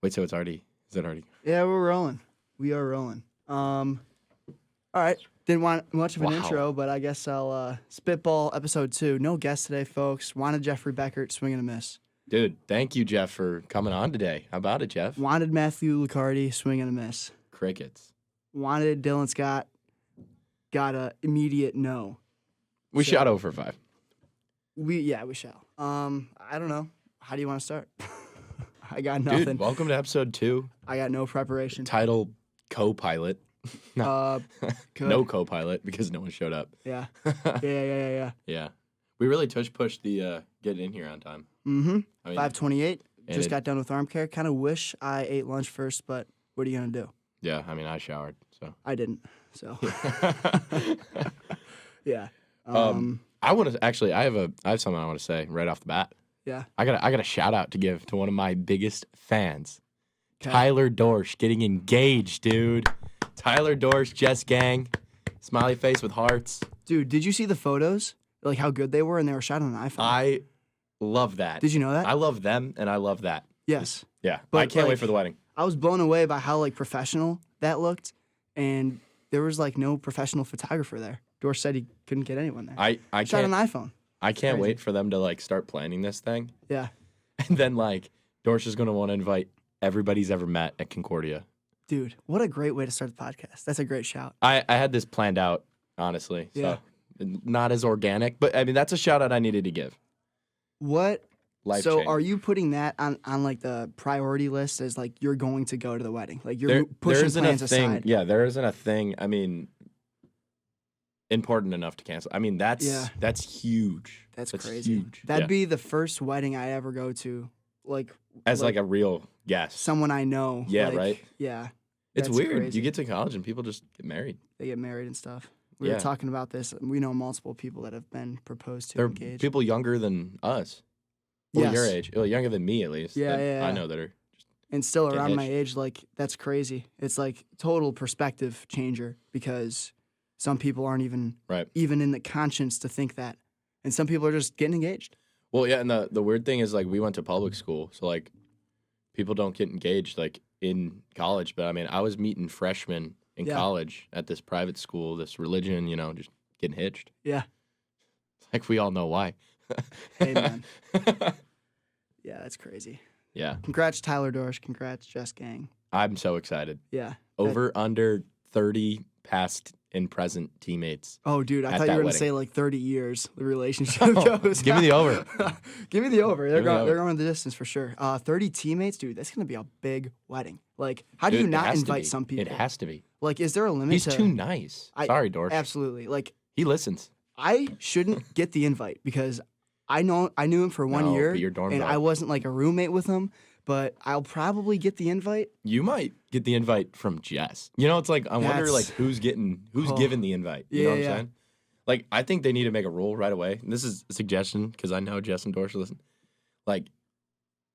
Wait, so is it already? Yeah, we're rolling. We are rolling. All right. Didn't want much of an intro, but I guess I'll Spitball episode 2. No guest today, folks. Wanted Jeffrey Beckert, swing and a miss. Dude, thank you, Jeff, for coming on today. How about it, Jeff? Wanted Matthew Licardi, swing and a miss. Crickets. Wanted Dylan Scott, got a immediate no. We shot over 5. We shall. I don't know. How do you want to start? I got nothing. Dude, welcome to episode 2. I got no preparation. Title co-pilot. Good. No co-pilot because no one showed up. Yeah. Yeah. Yeah. We really pushed the getting in here on time. Mm-hmm. I mean, 5:28. Just got done with arm care. Kind of wish I ate lunch first, but what are you going to do? Yeah, I mean, I showered, so. I didn't, so. Yeah. I want to actually. I have something I want to say right off the bat. Yeah. I got a shout out to give to one of my biggest fans, 'Kay. Tyler Dorsch, getting engaged, dude. Tyler Dorsch, Jess Gang, smiley face with hearts. Dude, did you see the photos? Like how good they were, and they were shot on an iPhone. I love that. Did you know that? I love them, and I love that. Yes. Yeah, But, I can't wait like, for the wedding. I was blown away by how like professional that looked, and there was like no professional photographer there. Dorsch said he couldn't get anyone there. I shot can't on an iPhone. I can't crazy. wait for them to like start planning this thing, Yeah. and then like Dorsch is gonna want to invite everybody he's ever met at Concordia. Dude, what a great way to start the podcast. That's a great shout. I had this planned out, honestly. Yeah. So not as organic, but I mean that's a shout out I needed to give. What? Life So changing. are you putting that on like the priority list as like you're going to go to the wedding? Like you're there pushing isn't plans a thing. aside. Yeah, there isn't a thing. I mean, important enough to cancel. I mean, that's huge. That's crazy. Huge. That'd Yeah. be the first wedding I ever go to, like as like a real guest. someone I know. Yeah, like, right? Yeah, It's that's weird. crazy. You get to college and people just get married. they get married and stuff. We Yeah. were talking about this. We know multiple people that have been proposed to, They're engaged. people younger than us. Well, Yes. your age. Well, younger than me at least. Yeah, that yeah, I yeah. know that are. and still get around my hitched. age. Like that's crazy. It's like total perspective changer because some people aren't even Right. in the conscience to think that, and some people are just getting engaged. Well, yeah, and the weird thing is like we went to public school, so like people don't get engaged like in college. But I mean, I was meeting freshmen in Yeah. college at this private school, this religion, just getting hitched. Yeah. Like we all know why. Hey, man. Yeah, that's crazy. Yeah, Congrats, Tyler Dorsch. Congrats, Jess Gang. I'm so excited. Yeah. Over under 30 past and present teammates. Oh, dude, I At thought you that were going wedding. to say like 30 years the relationship goes. Give me the over. Give me the over. Give me the over. They're going the distance for sure. 30 teammates, dude, that's going to be a big wedding. Like, how do Dude, you it not has to invite be. some people? It has to be. Like, is there a limit He's to... too nice. Sorry, Dorsch. Absolutely. Like, He listens. I shouldn't get the invite because I knew him for 1 No, year, but you're dorm and dog. I wasn't like a roommate with him, but I'll probably get the invite. You might get the invite from Jess. It's like I wonder That's- like who's giving the invite. You know what I'm Yeah. saying? Like I think they need to make a rule right away. And this is a suggestion because I know Jess and Dorsch listen. Like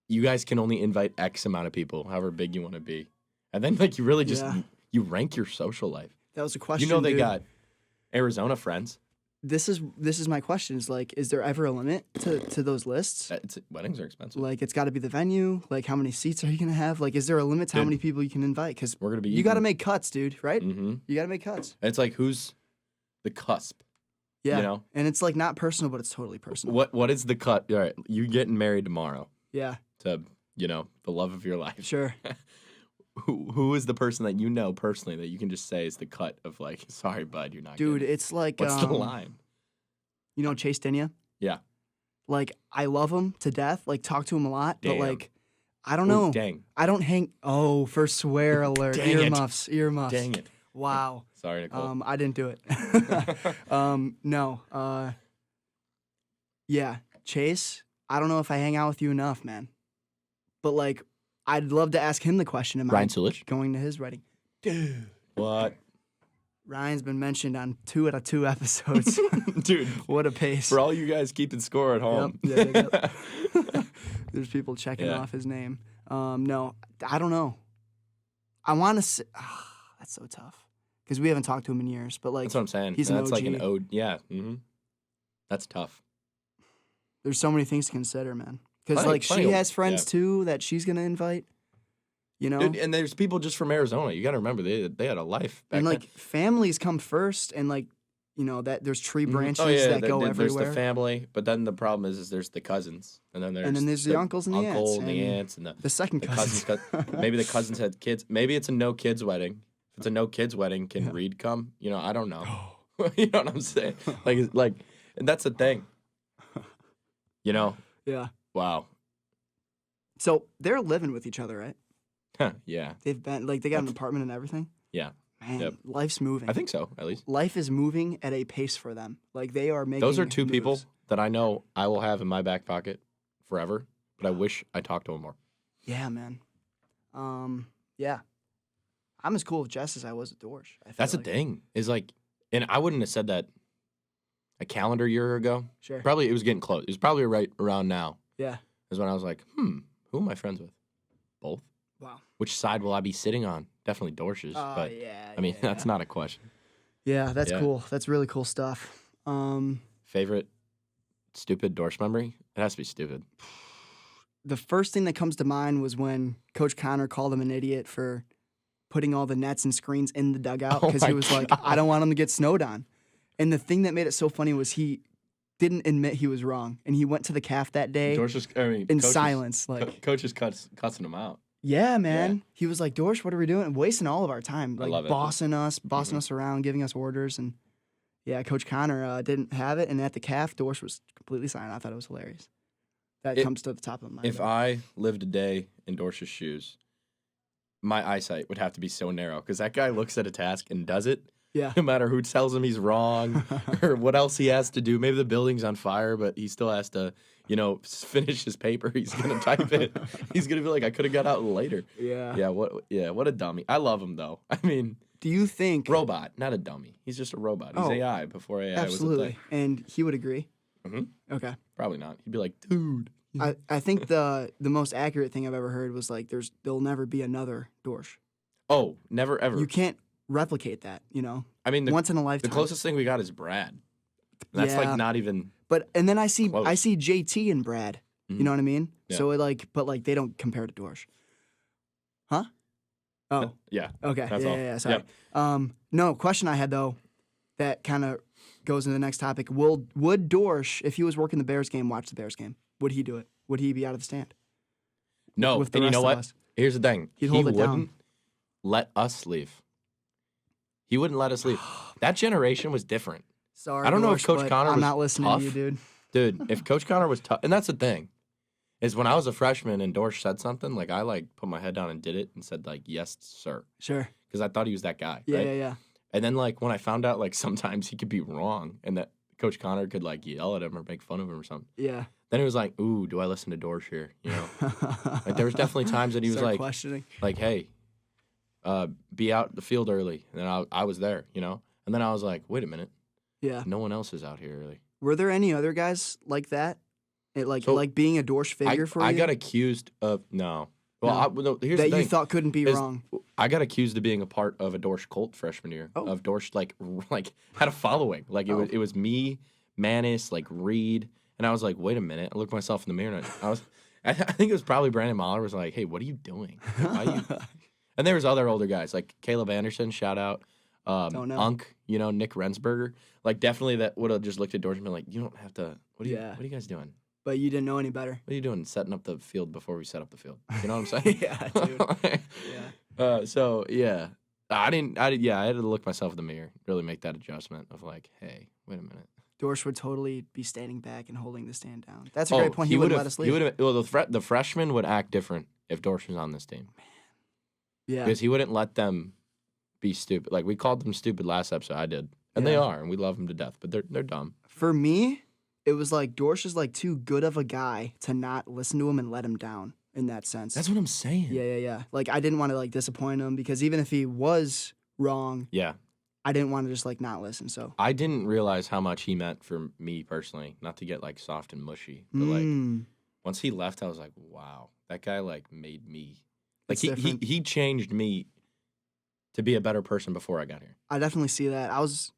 you guys can only invite X amount of people, however big you want to be, and then like you really just Yeah. you rank your social life. That was a question. They dude. got Arizona friends. This is my question. Is like, is there ever a limit to those lists? Weddings are expensive. Like, it's got to be the venue. Like, how many seats are you gonna have? Like, is there a limit to how Dude. many people you can invite? Because We're gonna be. you got to make cuts, dude. Right? Mm-hmm. You got to make cuts. It's like who's the cusp. Yeah. You know? And it's like not personal, but it's totally personal. What is the cut? All right, you getting married tomorrow Yeah. to the love of your life. Sure. Who is the person that you know personally that you can just say is the cut of like, sorry, bud, you're not Dude, good. it's like What's the line? You know Chase Dinya? Yeah. Like, I love him to death. Like, talk to him a lot, Damn. but like, I don't know. Ooh, dang. I don't hang. Oh, for swear alert! Dang it. Earmuffs. Dang it. Wow. Sorry, Nicole. I didn't do it. No. Yeah, Chase. I don't know if I hang out with you enough, man. But like, I'd love to ask him the question. Am Ryan I Sulich? going to his wedding? Dude, What? Ryan's been mentioned on 2 out of 2 episodes. Dude, What a pace. for all you guys keeping score at home. Yep. There's people checking Yeah. off his name. No, I don't know. I want to say, that's so tough because we haven't talked to him in years. But like, That's what I'm saying. he's an That's like an OG. ode. Yeah. Mm-hmm. That's tough. there's so many things to consider, man. Because Plenty- like plenty she of- has friends yeah. too that she's gonna invite. You know, Dude, and there's people just from Arizona. You got to remember they had a life back and then. like families come first, and like that there's tree branches Oh yeah, that go everywhere. there's the family, but then the problem is there's the cousins, and then there's the uncles and the aunts, and the aunts, and the second cousins. Maybe the cousins had kids. Maybe it's a no kids wedding. If it's a no kids wedding, can Reed come? I don't know. You know what I'm saying? And that's the thing. Yeah. Wow. So they're living with each other, right? Yeah. They've been they got an apartment and everything. Yeah. Man, Yep. life's moving. I think so, at least. Life is moving at a pace for them. Like they are making. Those are two moves. people that I know I will have in my back pocket forever, but I wish I talked to them more. Yeah, man. Yeah. I'm as cool with Jess as I was with Dorsch. That's the thing. And I wouldn't have said that a calendar year ago. Sure. Probably it was getting close. It was probably right around now. Yeah. Is when I was like, who am I friends with? Both. Wow. Which side will I be sitting on? Definitely Dorsch's. But yeah. I mean, that's not a question. Yeah, that's cool. That's really cool stuff. Favorite stupid Dorsch memory? It has to be stupid. The first thing that comes to mind was when Coach Connor called him an idiot for putting all the nets and screens in the dugout because he was like, I don't want him to get snowed on. And the thing that made it so funny was he didn't admit he was wrong, and he went to the calf that day in silence. Like Coach is cussing him out. Yeah, man. Yeah. He was like, Dorsch, what are we doing? Wasting all of our time, I love bossing us around, giving us orders, and yeah, Coach Connor didn't have it, and at the calf, Dorsch was completely silent. I thought it was hilarious. That comes to the top of my mind. If I lived a day in Dorsch's shoes, my eyesight would have to be so narrow because that guy looks at a task and does it. Yeah. No matter who tells him he's wrong or what else he has to do. Maybe the building's on fire, but he still has to, finish his paper. He's gonna type it. He's gonna be like, I could have got out later. Yeah. Yeah. What a dummy. I love him though. I mean, do you think robot, not a dummy? He's just a robot. He's AI before AI absolutely. was a thing. And he would agree. Mm-hmm. Okay. Probably not. He'd be like, dude. I think the most accurate thing I've ever heard was like, there'll never be another Dorsch. Oh, never ever. You can't replicate that, I mean, once in a lifetime. The closest thing we got is Brad. And that's like not even. And then I see close. JT and Brad. Mm-hmm. You know what I mean? Yeah. So they don't compare to Dorsch. Huh? Oh. Yeah. Okay. That's all. Yeah. Sorry. Yep. No, question I had though, that kind of goes into the next topic. Would Dorsch, if he was working the Bears game, watch the Bears game? Would he do it? Would he be out of the stand? No. With the and you rest know of what? us? Here's the thing. He'd hold it wouldn't down. let us leave. He wouldn't let us leave. That generation was different. Sorry, I don't know if Dorsch, Coach Connor was I'm not listening tough. to you, dude. Dude, if Coach Connor was tough, and that's the thing, is when I was a freshman and Dorsch said something, like I put my head down and did it and said like, yes, sir. Sure. Because I thought he was that guy. Yeah, right? yeah. And then when I found out sometimes he could be wrong and that Coach Connor could yell at him or make fun of him or something. Yeah. Then it was like, ooh, do I listen to Dorsch here? There was definitely times that he was questioning. Hey, be out the field early. And then I was there, And then I was like, wait a minute. Yeah. No one else is out here early. Were there any other guys like that? Like being a Dorsch figure for you? I got accused of no. Well, no. Here's that the thing. You thought couldn't be wrong. I got accused of being a part of a Dorsch cult freshman year. Oh. Of Dorsch had a following. It was me, Manis, Reed, and I was like, wait a minute. I looked myself in the mirror and I think it was probably Brandon Mahler was like, hey, what are you doing? Why are you? And there was other older guys like Caleb Anderson, shout out. Unk, Nick Rensberger. Definitely that would have just looked at Dorsch and been like, you don't have to. What are you guys doing? But you didn't know any better. What are you doing setting up the field before we set up the field? You know what I'm saying? Yeah, dude. Yeah. So yeah, I had to look myself in the mirror, really make that adjustment of hey, wait a minute. Dorsch would totally be standing back and holding the stand down. That's a great point. He wouldn't let us leave. The freshman would act different if Dorsch was on this team. Man. Yeah. Because he wouldn't let them be stupid. We called them stupid last episode. I did. And they are, and we love them to death, but they're dumb. For me, it was Dorsch is too good of a guy to not listen to him and let him down in that sense. That's what I'm saying. Yeah. I didn't want to disappoint him because even if he was wrong, I didn't want to just not listen. So I didn't realize how much he meant for me personally, not to get soft and mushy, but once he left, I was like, wow, that guy made me he changed me to be a better person before I got here. I definitely see that. I was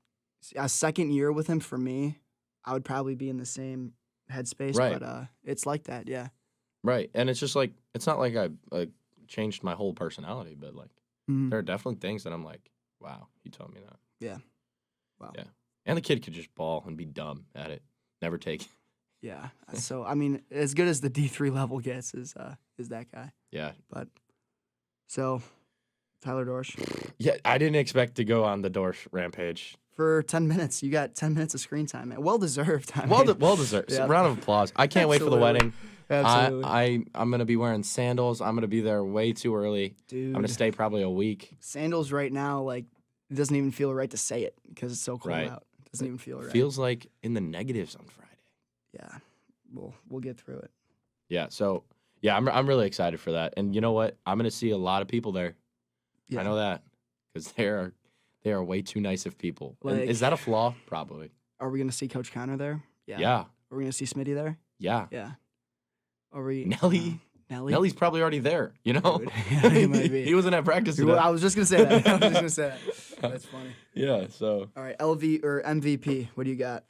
a second year with him for me. I would probably be in the same headspace, right. But it's like that, yeah. Right, and it's just it's not like I changed my whole personality, but like there are definitely things that I'm like, wow, he taught me that. Yeah. Wow. Yeah. And the kid could just ball and be dumb at it. Never take. Yeah. So I mean, as good as the D3 level gets is that guy. Yeah. But so Tyler Dorsch. Yeah, I didn't expect to go on the Dorsch rampage. For 10 minutes. You got 10 minutes of screen time. Well deserved. Well deserved. Yeah. Round of applause. I can't wait for the wedding. Absolutely. I'm going to be wearing sandals. I'm going to be there way too early. Dude. I'm going to stay probably a week. Sandals right now, like, it doesn't even feel right to say it because it's so cold out. It doesn't even feel right. Feels like in the negatives on Friday. Yeah. We'll get through it. Yeah, so, yeah, I'm really excited for that. And you know what? I'm going to see a lot of people there. Yeah. I know that because they are way too nice of people. Like, is that a flaw? Probably. Are we going to see Coach Connor there? Yeah. Are we going to see Smitty there? Yeah. Yeah. Are we? Nelly? Nelly's probably already there, you know? Yeah, he might be. He wasn't at practice today. I was just going to say that. That's funny. Yeah, so. All right, LV or MVP, what do you got?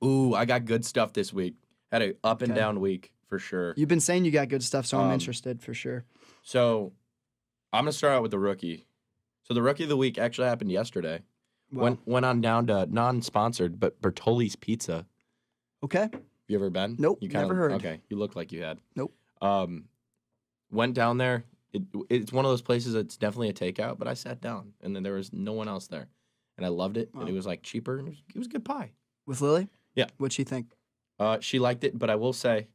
Ooh, I got good stuff this week. Had an up and down week for sure. You've been saying you got good stuff, so I'm interested for sure. So I'm going to start out with the rookie. So the rookie of the week actually happened yesterday. Wow. Went on down to non-sponsored, but Bertoli's Pizza. Okay. You ever been? Nope, never heard. Okay, you look like you had. Nope. Went down there. It's one of those places that's definitely a takeout, but I sat down, and then there was no one else there. And I loved it, and it was, like, cheaper, and it was good pie. With Lily? Yeah. What'd she think? She liked it, but I will say, a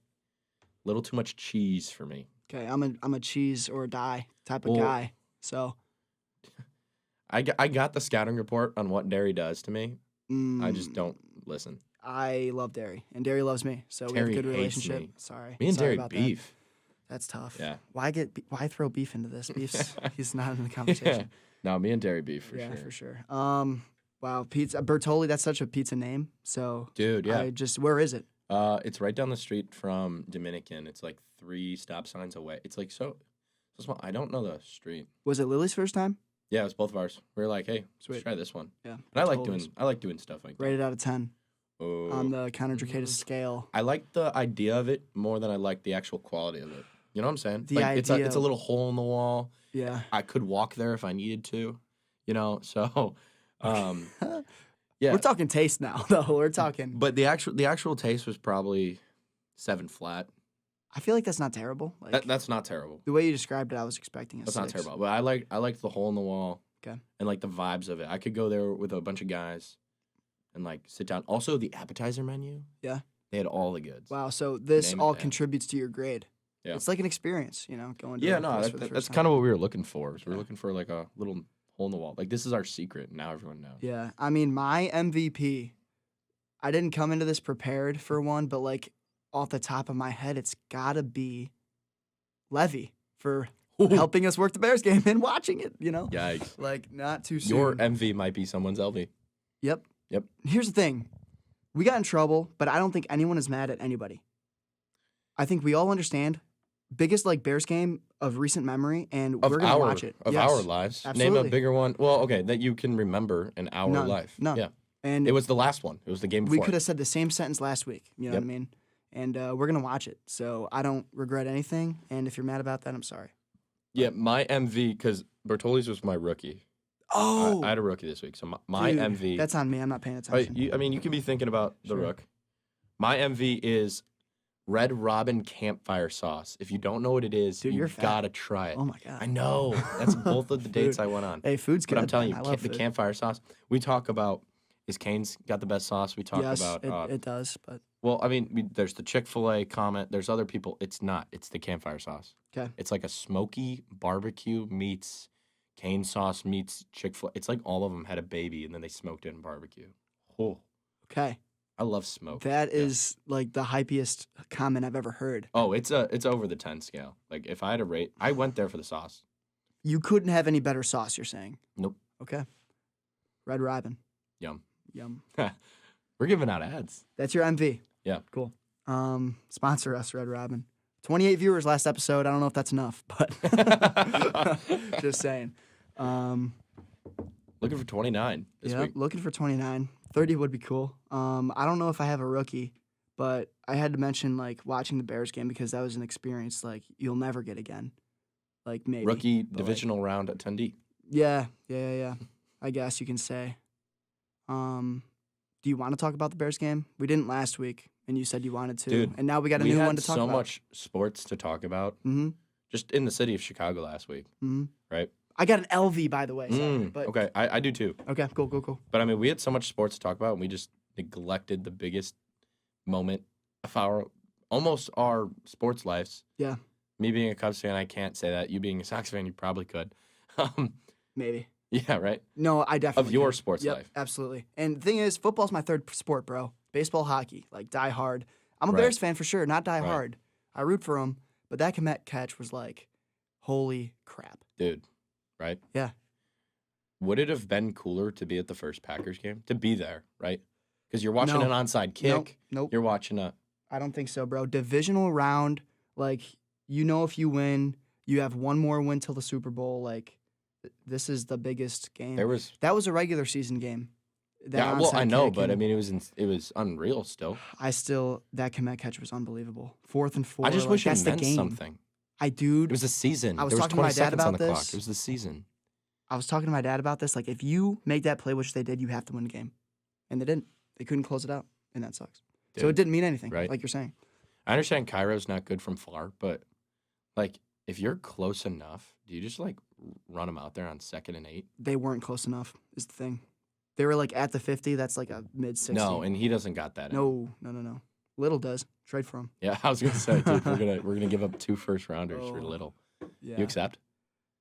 little too much cheese for me. Okay, I'm a cheese or die type of guy, so. I got the scouting report on what dairy does to me. I just don't listen. I love dairy, and dairy loves me, so we have a good relationship. Me. Sorry. Me and Sorry dairy beef. That's tough. Yeah. Why throw beef into this? He's not in the conversation. Yeah. No, me and dairy beef for sure. Yeah, for sure. Wow, pizza Bertoli. That's such a pizza name. So, dude, yeah. Where is it? It's right down the street from Dominican. It's like 3 stop signs away. It's like so small. I don't know the street. Was it Lily's first time? Yeah, it was both of ours. We were like, hey, Sweet. let's try this one. Yeah. And I like doing stuff like that. Rated out of 10. Oh. On the Conor Dracatus scale. I like the idea of it more than I like the actual quality of it. You know what I'm saying? The idea. It's a little hole in the wall. Yeah. I could walk there if I needed to. You know, so yeah. We're talking taste now, though. We're talking. But the actual taste was probably 7 flat. I feel like that's not terrible. Like, that's not terrible. The way you described it, I was expecting a 6. That's not terrible. But I liked the hole in the wall. Okay. And like the vibes of it. I could go there with a bunch of guys and like sit down. Also, the appetizer menu. Yeah. They had all the goods. Wow. So this all contributes to your grade. Yeah. It's like an experience, you know, going to that's kind of what we were looking for. We were looking for like a little hole in the wall. Like this is our secret. Now everyone knows. Yeah. I mean, my MVP, I didn't come into this prepared for one, but like off the top of my head, it's got to be Levy for helping us work the Bears game and watching it, you know? Yikes. Like, not too soon. Your MV might be someone's LV. Yep. Yep. Here's the thing. We got in trouble, but I don't think anyone is mad at anybody. I think we all understand. Biggest, like, Bears game of recent memory, and we're going to watch it. Of our lives. Absolutely. Name a bigger one. Well, okay, that you can remember in our life. None. Yeah. And it was the last one. It was the game before. We could have said the same sentence last week. You know what I mean? And we're going to watch it. So I don't regret anything. And if you're mad about that, I'm sorry. Yeah, my MV, because Bertoli's was my rookie. Oh. I had a rookie this week. So my MV. That's on me. I'm not paying attention. You can be thinking about the rook. My MV is Red Robin Campfire Sauce. If you don't know what it is, dude, you've got to try it. Oh, my God. I know. That's both of the dates I went on. Hey, food's good. But I'm telling you, the campfire sauce. We talk about, is Cane's got the best sauce? We talk about. It does, but. Well, I mean, there's the Chick-fil-A comment. There's other people. It's not. It's the campfire sauce. Okay. It's like a smoky barbecue meets Cane sauce meets Chick-fil-A. It's like all of them had a baby and then they smoked it in barbecue. Oh. Okay. I love smoke. That is like the hypiest comment I've ever heard. Oh, it's over the 10 scale. Like if I had to rate, I went there for the sauce. You couldn't have any better sauce, you're saying? Nope. Okay. Red Robin. Yum. We're giving out ads. That's your MV. Yeah. Cool. Sponsor us, Red Robin. 28 viewers last episode. I don't know if that's enough, but just saying. Looking for 29 this week. Looking for 29. 30 would be cool. I don't know if I have a rookie, but I had to mention like watching the Bears game because that was an experience like you'll never get again. like maybe Rookie but, divisional round attendee. Yeah. I guess you can say. Do you want to talk about the Bears game? We didn't last week, and you said you wanted to. Dude, and now we got a new one to talk about. We had so much sports to talk about. Mm-hmm. Just in the city of Chicago last week, right? I got an LV, by the way. Sorry, but okay, I do too. Okay, cool. But I mean, we had so much sports to talk about, and we just neglected the biggest moment of almost our sports lives. Yeah. Me being a Cubs fan, I can't say that. You being a Sox fan, you probably could. Maybe. Yeah, right? No, I definitely Of your can. sports life. Absolutely. And the thing is, football's my third sport, bro. Baseball, hockey, like die hard. I'm a Right. Bears fan for sure, not die hard. I root for them, but that Komet catch was like, holy crap. Dude, right? Yeah. Would it have been cooler to be at the first Packers game? To be there, right? Because you're watching No. an onside kick. Nope. You're watching I don't think so, bro. Divisional round, like, if you win, you have one more win till the Super Bowl. Like, this is the biggest game. That was a regular season game. Yeah, well, I know, but I mean, it was unreal still. That Komet catch was unbelievable. 4th and 4. I just wish that's it the meant game. something. Dude. It was a season. I was there talking to was my 20 dad seconds on about the clock. this. It was the season. I was talking to my dad about this. Like, if you make that play, which they did, you have to win the game. And they didn't. They couldn't close it out, and that sucks. Dude, so it didn't mean anything, right? like you're saying. I understand Cairo's not good from far, but, like, if you're close enough, do you just, like, run them out there on 2nd and 8? They weren't close enough is the thing. They were, like, at the 50. That's, like, a mid-60. No, and he doesn't got that. No. Little does. Trade for him. Yeah, I was gonna say, dude, we're gonna give up 2 first-rounders for Little. Yeah. You accept?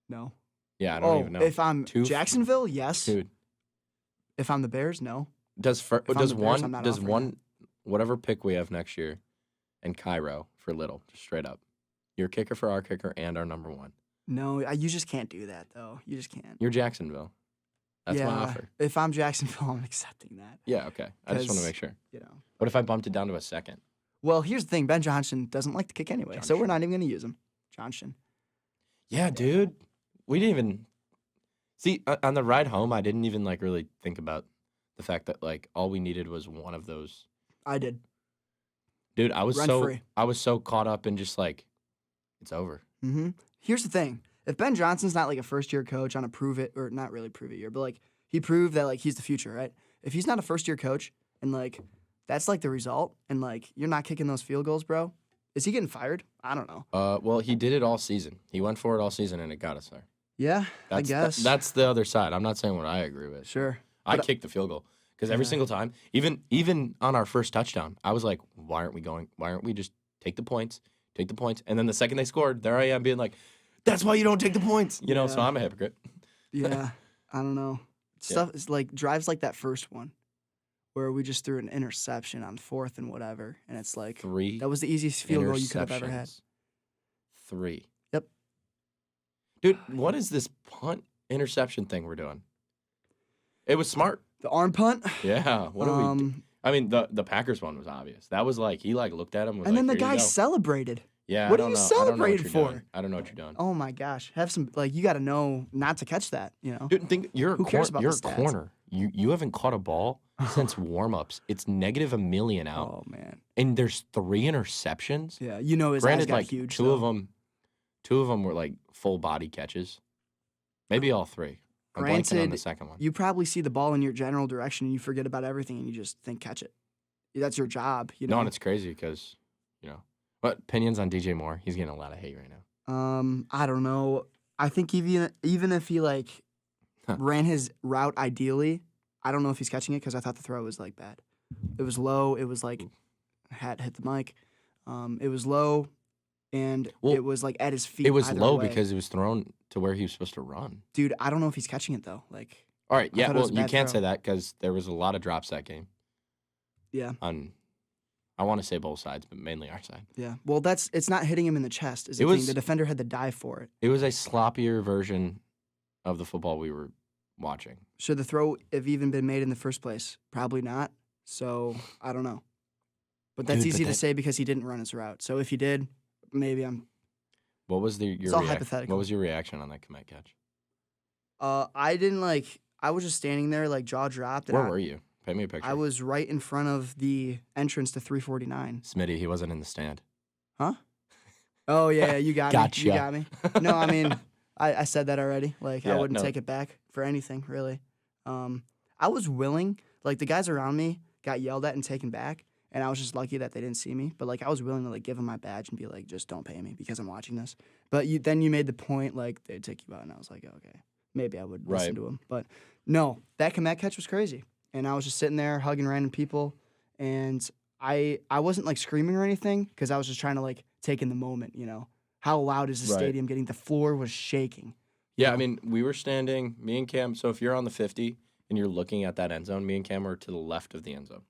No. Yeah, I don't even know. If I'm 2 Jacksonville, yes. Dude. If I'm the Bears, no. Does Bears, one whatever pick we have next year and Cairo for Little, just straight up. Your kicker for our kicker and our number 1. No, you just can't do that though. You just can't. You're Jacksonville. That's my offer. If I'm Jacksonville, I'm accepting that. Yeah, okay. I just want to make sure. What if I bumped it down to a 2nd? Well, here's the thing. Ben Johnson doesn't like to kick anyway, so we're not even going to use him. Johnson. Yeah, dude. We didn't even see on the ride home. I didn't even like really think about the fact that like all we needed was one of those. I did. Dude, I was so caught up in just like it's over. Mm-hmm. Here's the thing. If Ben Johnson's not like a first-year coach on a prove it, or not really prove it year, but like he proved that like he's the future, right? If he's not a first-year coach and like that's like the result and like you're not kicking those field goals, bro, is he getting fired? I don't know. Well, he did it all season. He went for it all season and it got us there. Yeah, I guess. That's the other side. I'm not saying what I agree with. Sure. I kicked the field goal because every single time, even on our first touchdown, I was like, why aren't we just take the points? And then the second they scored, there I am being like, that's why you don't take the points. You know, so I'm a hypocrite. Yeah, I don't know. Stuff is like drives like that first one where we just threw an interception on 4th and whatever. And it's like 3 that was the easiest field goal you could have ever had. 3. Yep. Dude, what is this punt interception thing we're doing? It was smart. The arm punt? Yeah. What do we do? I mean, the Packers one was obvious. That was like, he like looked at him. And then the guy celebrated. Yeah, what are you celebrating for? I don't know what you're doing. Oh my gosh, have some like you got to know not to catch that. You know, dude, who cares about you're the stats? a corner. You haven't caught a ball since warm-ups. It's -1,000,000 out. Oh man, and there's 3 interceptions. Yeah, you know his Granted, eyes got like huge. Two of them were like full body catches. Maybe all 3. I'm blanking on the second one. You probably see the ball in your general direction and you forget about everything and you just think catch it. That's your job. You know, No, and it's crazy because What opinions on DJ Moore? He's getting a lot of hate right now. I don't know. I think even if he like ran his route ideally, I don't know if he's catching it because I thought the throw was like bad. It was low. It was like hat hit the mic. It was low, and it was like at his feet. It was low because it was thrown to where he was supposed to run. Dude, I don't know if he's catching it though. Like, all right, yeah. Well, you can't say that because there was a lot of drops that game. Yeah. I want to say both sides, but mainly our side. Yeah. Well, it's not hitting him in the chest. Is the thing. The defender had to dive for it. It was a sloppier version of the football we were watching. Should the throw have even been made in the first place? Probably not. So I don't know. But that's easy to say because he didn't run his route. So if he did, maybe I'm. What was your all hypothetical. What was your reaction on that Komet catch? I didn't like. I was just standing there, like jaw dropped. Where were you? Paint me a picture. I was right in front of the entrance to 349. Smitty, he wasn't in the stand. Huh? Oh, yeah, you got Gotcha. me. You got me. No, I mean, I said that already. Like, I Yeah, wouldn't no. take it back for anything, really. I was willing. Like, the guys around me got yelled at and taken back, and I was just lucky that they didn't see me. But, like, I was willing to, like, give them my badge and be like, just don't pay me because I'm watching this. But then you made the point, like, they'd take you out, and I was like, okay, maybe I would listen to them. But, no, that comeback catch was crazy. And I was just sitting there hugging random people, and I wasn't, like, screaming or anything because I was just trying to, like, take in the moment, you know. How loud is the stadium getting? The floor was shaking. Yeah, know? I mean, we were standing, me and Cam. So if you're on the 50 and you're looking at that end zone, me and Cam were to the left of the end zone.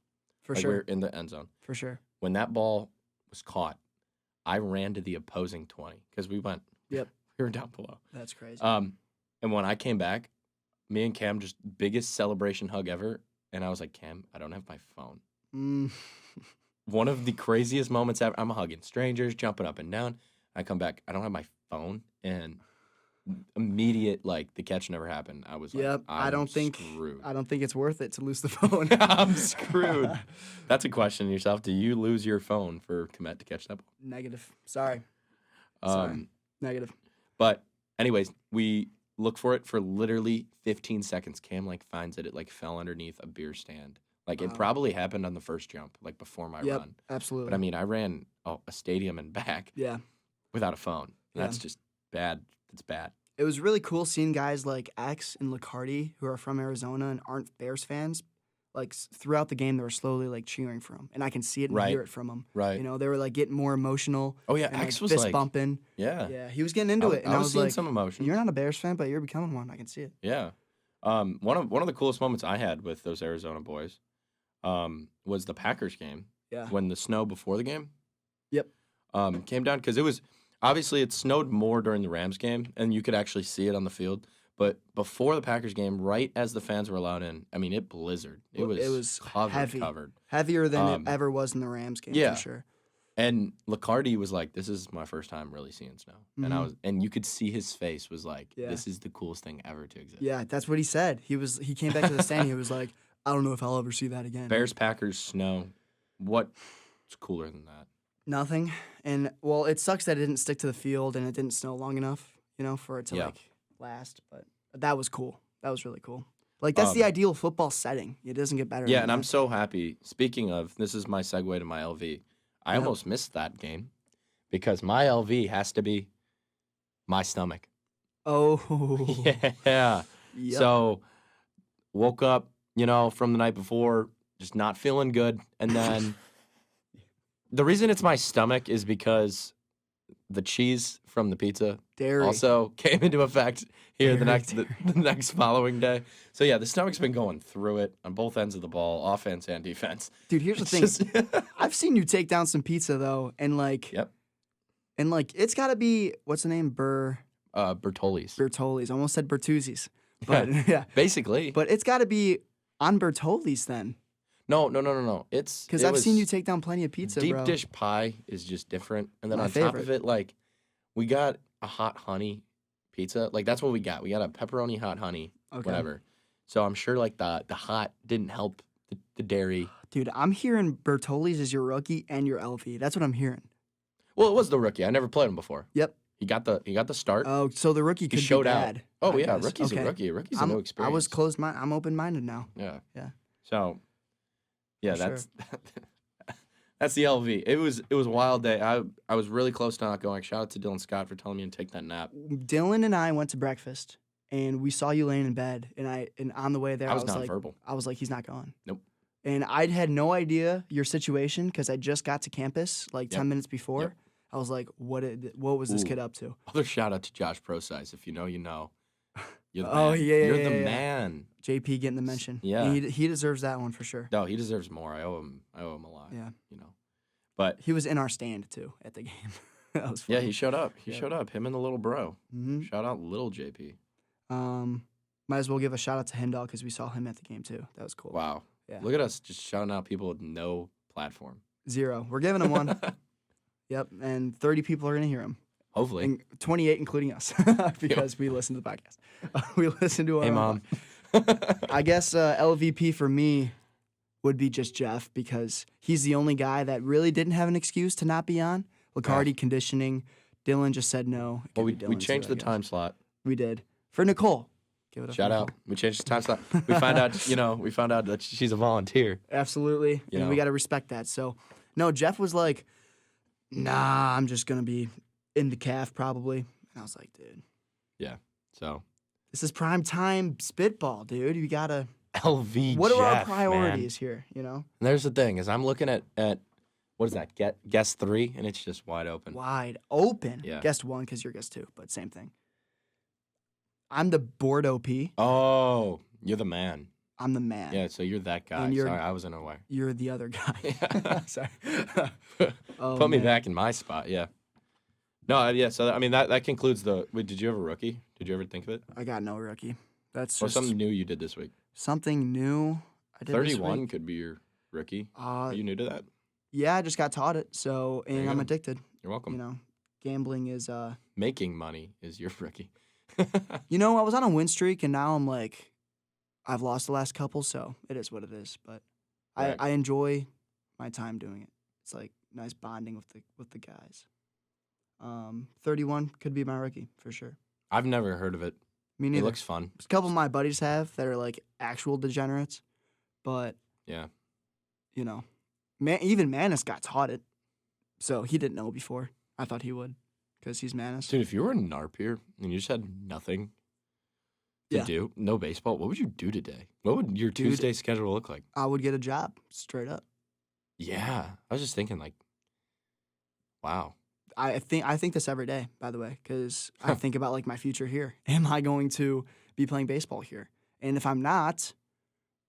For like sure. We're in the end zone. For sure. When that ball was caught, I ran to the opposing 20 because we were down below. That's crazy. And when I came back, me and Cam just biggest celebration hug ever. And I was like, Cam, I don't have my phone. One of the craziest moments ever. I'm hugging strangers, jumping up and down. I come back, I don't have my phone, and immediate, like, the catch never happened. I was like, Yep, I don't think it's worth it to lose the phone. I'm screwed. That's a question to yourself. Do you lose your phone for Komet to catch that ball? Negative. Sorry. Negative. But anyways, we look for it for literally 15 seconds. Cam, like, finds it. It, like, fell underneath a beer stand. Like, it probably happened on the first jump, like, before my run. Absolutely. But, I mean, I ran a stadium and back without a phone. That's just bad. It's bad. It was really cool seeing guys like X and Licardi, who are from Arizona and aren't Bears fans. Like, throughout the game, they were slowly, like, cheering for him. And I can see it and hear it from them. Right. You know, they were, like, getting more emotional. Oh, yeah. And, X like, was, fist bumping. Yeah. Yeah, he was getting into it. And I was seeing like, some emotion. You're not a Bears fan, but you're becoming one. I can see it. Yeah. One of the coolest moments I had with those Arizona boys was the Packers game. Yeah. When the snow before the game. Yep. Came down because it snowed more during the Rams game, and you could actually see it on the field. But before the Packers game, right as the fans were allowed in, I mean, it blizzard. It was covered. Heavier than it ever was in the Rams game, for sure. And Licardi was like, "This is my first time really seeing snow," and you could see his face was like, "This is the coolest thing ever to exist." Yeah, that's what he said. He came back to the stand. He was like, "I don't know if I'll ever see that again." Bears, Packers, snow. What's cooler than that? Nothing. And, well, it sucks that it didn't stick to the field and it didn't snow long enough, you know, for it to, like, last. But that was cool. That was really cool. Like, that's the ideal football setting. It doesn't get better. Yeah, than and that. I'm so happy. Speaking of, this is my segue to my LV. I almost missed that game because my LV has to be my stomach. Oh. Yeah. Yep. So, woke up, you know, from the night before, just not feeling good. And then the reason it's my stomach is because the cheese from the pizza Dairy. also came into effect here the Dairy. next following day. So yeah, the stomach's been going through it on both ends of the ball, offense and defense. Dude, here's the thing. I've seen you take down some pizza though, and like, it's got to be what's the name? Bertoli's. Bertoli's. I almost said Bertuzzi's, but yeah, basically. But it's got to be on Bertoli's then. No. It's because I've seen you take down plenty of pizza. Deep bro. dish pie is just different, and then My on favorite. top of it, like, we got a hot honey pizza. Like, that's what we got. We got a pepperoni hot honey, whatever. So I'm sure like the hot didn't help the dairy. Dude, I'm hearing Bertoli's is your rookie and your LV. That's what I'm hearing. Well, it was the rookie. I never played him before. Yep. He got the start. Oh, so the rookie could he showed be out. bad. Oh I yeah, guess. rookie's Okay. a rookie. Rookie's a new experience. I was closed minded. I'm open minded now. Yeah. Yeah. So, yeah, For that's the LV. It was a wild day. I was really close to not going. Shout out to Dylan Scott for telling me to take that nap. Dylan and I went to breakfast, and we saw you laying in bed, and on the way there, I was nonverbal. Like, I was like, he's not going. Nope. And I had no idea your situation because I just got to campus like 10 minutes before. Yep. I was like, what was this kid up to? Other shout out to Josh Prosize. If you know, you know. You're the Oh, man. yeah, You're yeah, the yeah. man. JP getting the mention. Yeah. And he deserves that one for sure. No, he deserves more. I owe him a lot. Yeah. You know. But He was in our stand too at the game. That was funny. yeah, he showed up. He showed up. Him and the little bro. Mhm. Shout out little JP. Might as well give a shout out to Hendall because we saw him at the game too. That was cool. Wow. Yeah. Look at us just shouting out people with no platform. 0. We're giving him one. Yep. And 30 people are going to hear him. Hopefully. And 28, including us, because we listen to the podcast. We listen to our Hey, own Mom. I guess LVP for me would be just Jeff because he's the only guy that really didn't have an excuse to not be on. Licardi conditioning, Dylan just said no. Well, we changed the time slot. We did. For Nicole. Give it up. Shout out. We changed the time slot. We found out, that she's a volunteer. Absolutely. And we got to respect that. So, no, Jeff was like, nah, I'm just going to be in the calf probably. And I was like, dude. Yeah. So. This is prime time spitball, dude. You got to. LV What Jeff, are our priorities here, you know? And there's the thing, is I'm looking at what is that, guest 3, and it's just wide open. Wide open. Yeah. Guest 1 because you're guest 2, but same thing. I'm the board OP. Oh, you're the man. I'm the man. Yeah, so you're that guy. And Sorry, I was unaware. You're the other guy. Sorry. Put me back in my spot, yeah. No, yeah, so, I mean, that concludes the... Wait, did you have a rookie? Did you ever think of it? I got no rookie. That's Or just something new you did this week? something new I did 31 this week. could be your rookie. Are you new to that? Yeah, I just got taught it, so There you and I'm go. addicted. You're welcome. You know, gambling is Making money is your rookie. You know, I was on a win streak, and now I'm like, I've lost the last couple, so it is what it is. But Right. I enjoy my time doing it. It's like nice bonding with the guys. 31 could be my rookie for sure. I've never heard of it. Me It neither. looks fun. A couple of my buddies have that are like actual degenerates, but Yeah. you know, even Manus got taught it, so he didn't know before. I thought he would, because he's Manus. Dude, if you were a NARP here and you just had nothing to do, no baseball, what would you do today? What would your Tuesday schedule look like? I would get a job straight up. Yeah. I was just thinking, like, wow. I think this every day, by the way, because I think about like my future here. Am I going to be playing baseball here? And if I'm not,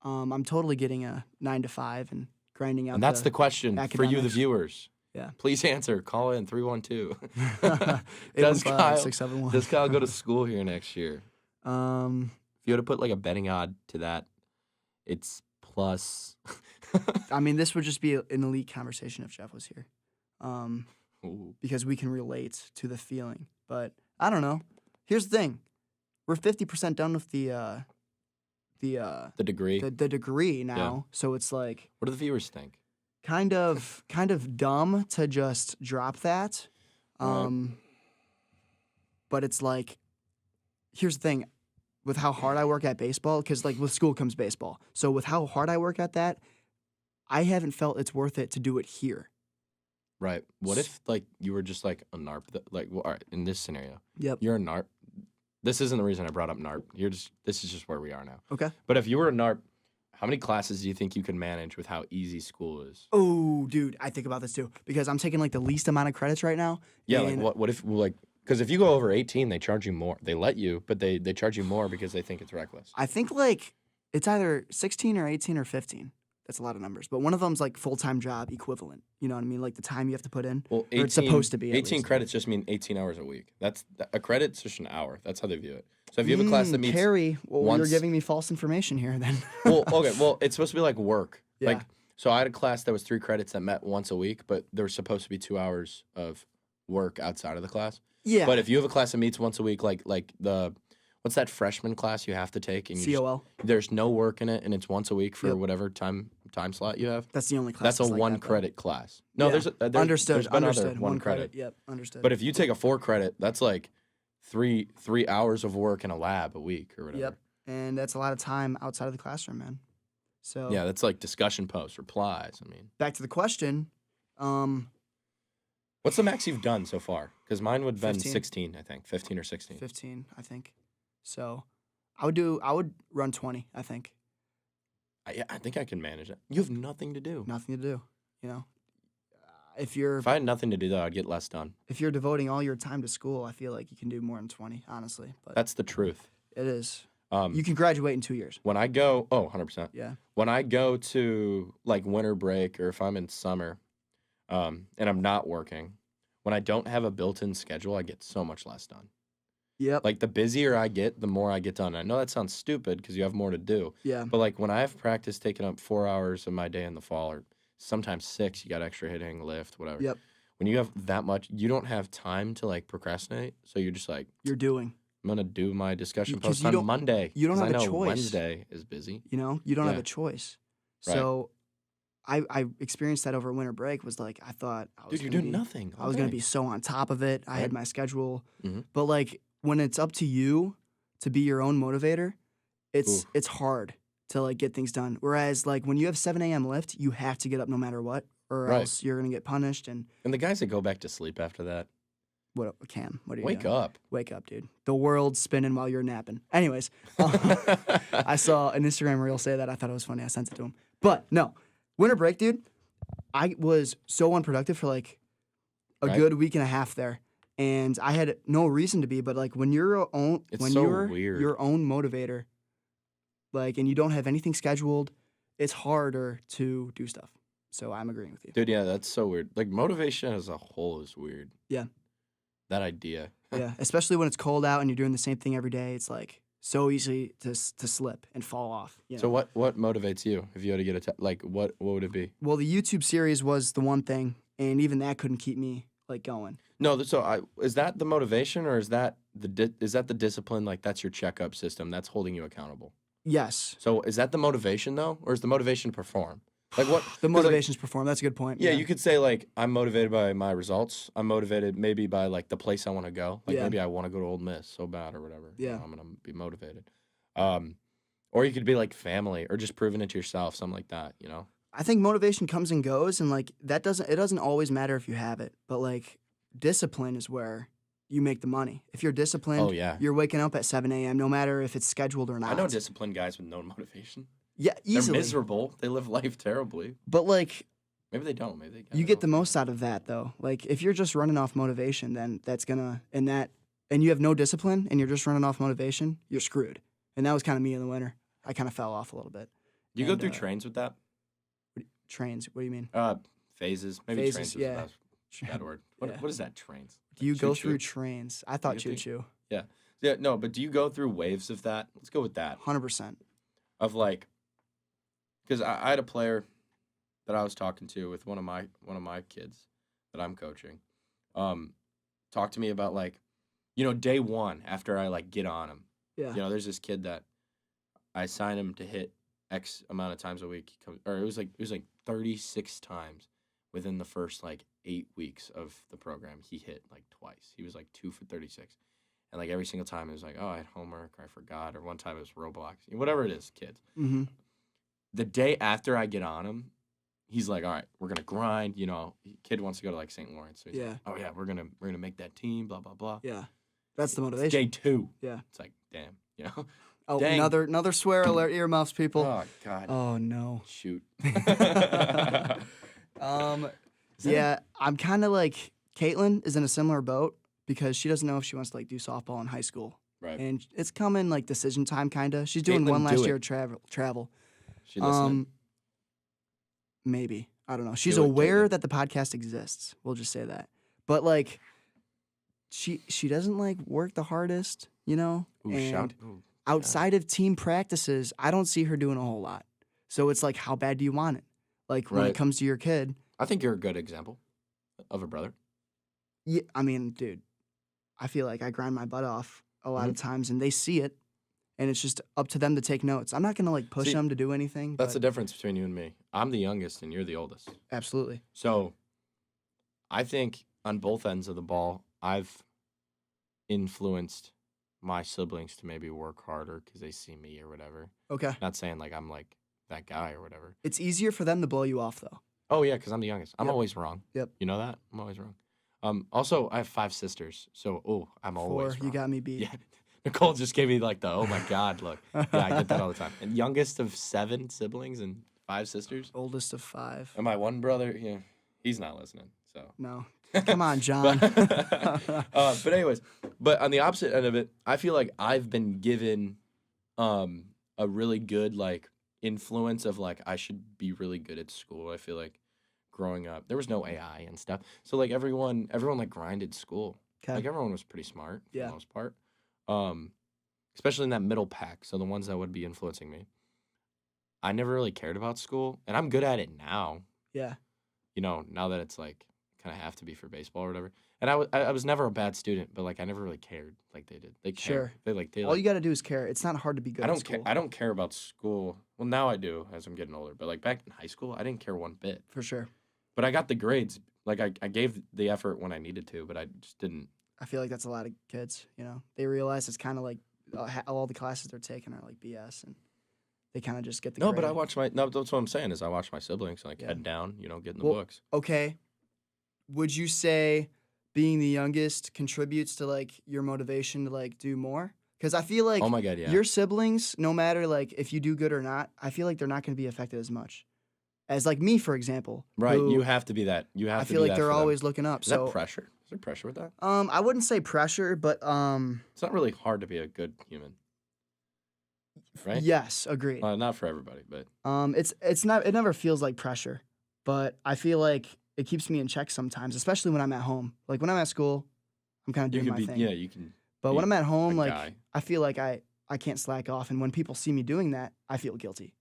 I'm totally getting a 9 to 5 and grinding out. And that's the question for you, the academics. viewers. Yeah. Please answer. Call in 312. 815-671. Does Kyle go to school here next year? If Um, you had to put like a betting odd to that, it's plus. I mean, this would just be an elite conversation if Jeff was here, Ooh. because we can relate to the feeling. But I don't know. Here's the thing: we're 50% done with the degree. the degree now, so it's like What do the viewers think? kind of dumb to just drop that. Right. But it's like, here's the thing, with how hard I work at baseball, because like with school comes baseball. So with how hard I work at that, I haven't felt it's worth it to do it here. Right. What if like you were just like a NARP? Like, well, all right, in this scenario, Yep. you're a NARP. This isn't the reason I brought up NARP. This is just where we are now. Okay. But if you were a NARP, how many classes do you think you could manage with how easy school is? Oh, dude, I think about this too, because I'm taking like the least amount of credits right now. Yeah, and like what if like, because if you go over 18, they charge you more. They let you, but they charge you more because they think it's reckless. I think like it's either 16 or 18 or 15. That's a lot of numbers, but one of them's like full-time job equivalent. You know what I mean? Like the time you have to put in. Well, 18, or it's supposed to be. at 18 least. credits just mean 18 hours a week. A credit's just an hour. That's how they view it. So if you have a class that meets Carrie, well, once- you're giving me false information here then. well, okay, well, it's supposed to be like work. Yeah. Like, so I had a class that was 3 credits that met once a week, but there was supposed to be 2 hours of work outside of the class. Yeah. But if you have a class that meets once a week, like what's that freshman class you have to take? And you COL. there's no work in it, and it's once a week for Yep. whatever time slot you have. That's the only class. That's a like 1 that, though. credit class. No, Yeah. there's Understood. There's been Understood. other 1 credit. Yep. Understood. But if you take a 4 credit, that's like three hours of work in a lab a week or whatever. Yep. And that's a lot of time outside of the classroom, man. So Yeah, that's like discussion posts, replies. I mean, back to the question. what's the max you've done so far? Because mine would have been 15. 16, I think, 15 or 16. 15, I think. So I would run 20, I think. I think I can manage it. You have nothing to do. Nothing to do, you know. If you're If I had nothing to do, though, I'd get less done. if you're devoting all your time to school, I feel like you can do more than 20, honestly. But That's the truth. it is. Um, You can graduate in 2 years. when I go, 100%. Yeah. When I go to like winter break or if I'm in summer and I'm not working, when I don't have a built-in schedule, I get so much less done. Yep. Like the busier I get, the more I get done. I know that sounds stupid because you have more to do. Yeah. But like when I have practice taking up 4 hours of my day in the fall or sometimes 6, you got extra hitting, lift, whatever. Yep. When you have that much, you don't have time to like procrastinate. So you're just like, You're doing. I'm going to do my discussion 'Cause post you on don't- Monday. you don't 'cause have I a know choice. Wednesday is busy. You know, you don't have Yeah. a choice. Right. So I experienced that over winter break. Was like I thought I was Dude, you're gonna doing be, nothing. I was gonna be so on top of it. I Right. had my schedule, Mhm. but like when it's up to you to be your own motivator, Oof. it's hard to like get things done. Whereas like when you have 7 a.m. lift, you have to get up no matter what, or Right. else you're gonna get punished. And And the guys that go back to sleep after that, what Cam? What are you wake doing? up. Wake up, dude. The world's spinning while you're napping. Anyways, I saw an Instagram reel say that. I thought it was funny. I sent it to him. But no, winter break, dude. I was so unproductive for like a Right. good week and a half there, and I had no reason to be. But like when you're It's so you're weird. your own motivator, like, and you don't have anything scheduled, it's harder to do stuff. So I'm agreeing with you. Dude, yeah, that's so weird. Like, motivation as a whole is weird. Yeah. That idea. Yeah, especially when it's cold out and you're doing the same thing every day. It's like so easy to slip and fall off. You know? So what motivates you if you had to get what would it be? Well, the YouTube series was the one thing, and even that couldn't keep me like going. No, is that the motivation or is that the discipline? Like, that's your checkup system that's holding you accountable. Yes. So is that the motivation though, or is the motivation to perform? Like what? The 'cause, like, motivation's perform. That's a good point. yeah, you could say like I'm motivated by my results. I'm motivated maybe by like the place I want to go. Like Yeah. maybe I want to go to Old Miss so bad or whatever. Yeah. I'm gonna be motivated. Or you could be like family or just proving it to yourself, something like that. You know. I think motivation comes and goes, and like it doesn't always matter if you have it, but like discipline is where you make the money. If you're disciplined, Oh yeah. you're waking up at 7 a.m. no matter if it's scheduled or not. I know disciplined guys with no motivation. Yeah, easily. They're miserable. They live life terribly. But like Maybe they don't. Maybe they you get the most out of that though. Like if you're just running off motivation, then that's gonna and you have no discipline and you're just running off motivation, you're screwed. And that was kind of me in the winter. I kind of fell off a little bit. Do you go and, through trains with that? Trains. What do you mean? Phases. Maybe Phases, trains yeah. is the bad word. What, Yeah. what is that, trains? Do you go Choo-choo? through trains? I thought You think- choo-choo. Yeah, no, but do you go through waves of that? Let's go with that. 100%. Of like, because I had a player that I was talking to with one of my kids that I'm coaching. Talk to me about like, day one after I like get on him. Yeah. There's this kid that I assign him to hit X amount of times a week. He comes, or it was like 36 times within the first like 8 weeks of the program. He hit like twice. He was like 2 for 36. And like every single time it was like, oh, I had homework, or I forgot, or one time it was Roblox, whatever it is, kids. Mm-hmm. The day after I get on him, he's like, all right, we're gonna grind. Kid wants to go to like St. Lawrence. So he's like, oh yeah, we're gonna make that team. Blah blah blah. Yeah. That's the It's motivation. day 2. Yeah. It's like, damn, Oh, Dang. another swear alert, earmuffs, people. Oh God. Oh no. Shoot. Yeah, I'm kind of like Caitlin is in a similar boat because she doesn't know if she wants to like do softball in high school, Right. and it's coming like decision time, kind of. She's doing Caitlin, one do last it. year of travel. She listening? Maybe I don't know. She's Do it, aware Caitlin. that the podcast exists. We'll just say that, but like, she doesn't like work the hardest, Ooh, and shout. Ooh. outside of team practices, I don't see her doing a whole lot. So it's like, how bad do you want it? Like when Right. it comes to your kid, I think you're a good example of a brother. yeah, I mean, dude, I feel like I grind my butt off a lot of times and they see it and it's just up to them to take notes. I'm not going to like push See, them to do anything. That's the but difference between you and me. I'm the youngest and you're the oldest. absolutely. So I think on both ends of the ball, I've influenced my siblings to maybe work harder because they see me or whatever. Okay. Not saying like I'm like that guy or whatever. It's easier for them to blow you off though. Oh yeah, because I'm the youngest. I'm Yep. always wrong. Yep. You know that? I'm always wrong. Also, I have 5 sisters, so I'm always 4, you wrong. got me beat. Yeah. Nicole just gave me like the oh my god look. Yeah, I get that all the time. And youngest of 7 siblings and 5 sisters. Oldest of 5. And my one brother, yeah, he's not listening. So No. Come on, John. but anyways, but on the opposite end of it, I feel like I've been given a really good like influence of like I should be really good at school. I feel like growing up, there was no AI and stuff. So like everyone like grinded school. Okay. Like everyone was pretty smart for Yeah. the most part. Especially in that middle pack. So the ones that would be influencing me. I never really cared about school, and I'm good at it now. Yeah. Now that it's like kind of have to be for baseball or whatever. And I was never a bad student, but like I never really cared like they did. They cared. Sure. All you got to do is care. It's not hard to be good. I don't at school. care. I don't care about school. Well, now I do as I'm getting older. But like back in high school, I didn't care one bit. For sure. But I got the grades. Like I gave the effort when I needed to, but I just didn't. I feel like that's a lot of kids. You know, they realize it's kind of like all the classes they're taking are like BS, and they kind of just get the. No, grade. but I watch my. No, that's what I'm saying is I watch my siblings like head down, get in the books. Okay. Would you say being the youngest contributes to like your motivation to like do more? Because I feel like oh my God, yeah. your siblings, no matter like if you do good or not, I feel like they're not going to be affected as much as like me, for example. Right, you have to be that. You have. I feel like they're always looking up. Is that pressure? Is there pressure with that? I wouldn't say pressure, but it's not really hard to be a good human. Right? Yes, agreed. Not for everybody, but it's not. It never feels like pressure, but I feel like it keeps me in check sometimes, especially when I'm at home. Like when I'm at school, I'm kind of doing my thing. Yeah, you can. But when I'm at home, like guy. I feel like I can't slack off, and when people see me doing that, I feel guilty.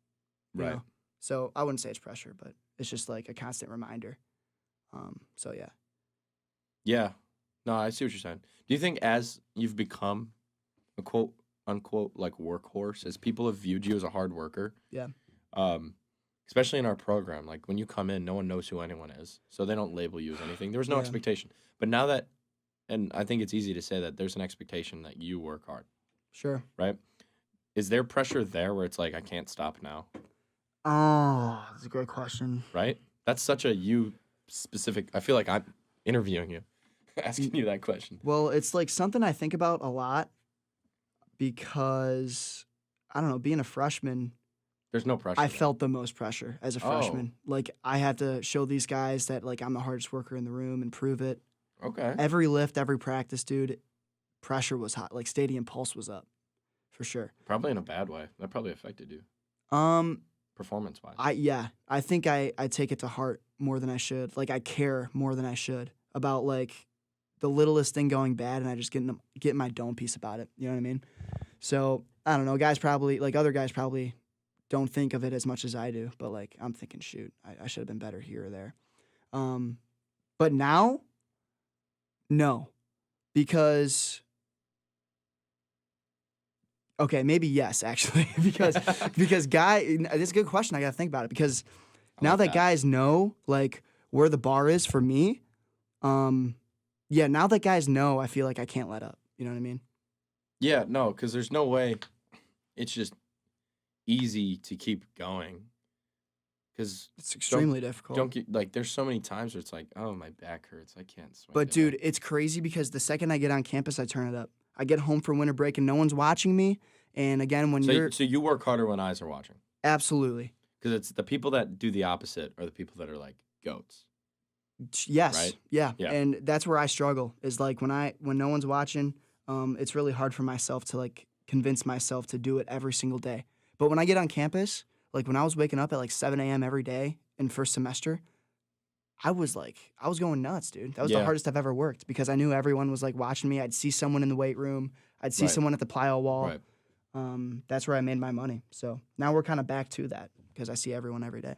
You know? So I wouldn't say it's pressure, but it's just like a constant reminder. So yeah. Yeah. No, I see what you're saying. Do you think as you've become a quote unquote like workhorse, as people have viewed you as a hard worker? Yeah. Especially in our program, like when you come in, no one knows who anyone is, so they don't label you as anything. There was no expectation, but now that, and I think it's easy to say that there's an expectation that you work hard. Sure. Right? Is there pressure there where it's like I can't stop now? Oh, that's a great question. Right? That's such a you specific. I feel like I'm interviewing you, asking you that question. Well, it's like something I think about a lot because I don't know, being a freshman. There's no pressure. I felt the most pressure as a freshman. Like I had to show these guys that like I'm the hardest worker in the room and prove it. Okay. Every lift, every practice, dude, pressure was hot. Like stadium pulse was up, for sure. Probably in a bad way. That probably affected you. Performance-wise. I think I take it to heart more than I should. Like I care more than I should about like the littlest thing going bad, and I just get my dome piece about it. You know what I mean? So I don't know. Other guys probably don't think of it as much as I do, but like I'm thinking, shoot, I should have been better here or there. But now, no, because okay, maybe yes, actually, because this is a good question. I got to think about it because now that guys know like where the bar is for me, now that guys know, I feel like I can't let up. You know what I mean? Yeah, no, because there's no way. It's just easy to keep going because it's extremely difficult. There's so many times where it's like, oh, my back hurts, I can't swing. But dude, it's crazy because the second I get on campus, I turn it up. I get home from winter break and no one's watching me. And again, so you work harder when eyes are watching. Absolutely. Because it's the people that do the opposite are the people that are like goats. Yes. Right? Yeah. And that's where I struggle is like when no one's watching, it's really hard for myself to like convince myself to do it every single day. But when I get on campus, like when I was waking up at like 7 a.m. every day in first semester, I was going nuts, dude. That was the hardest I've ever worked because I knew everyone was like watching me. I'd see someone in the weight room. I'd see someone at the plyo wall. Right. That's where I made my money. So now we're kind of back to that because I see everyone every day.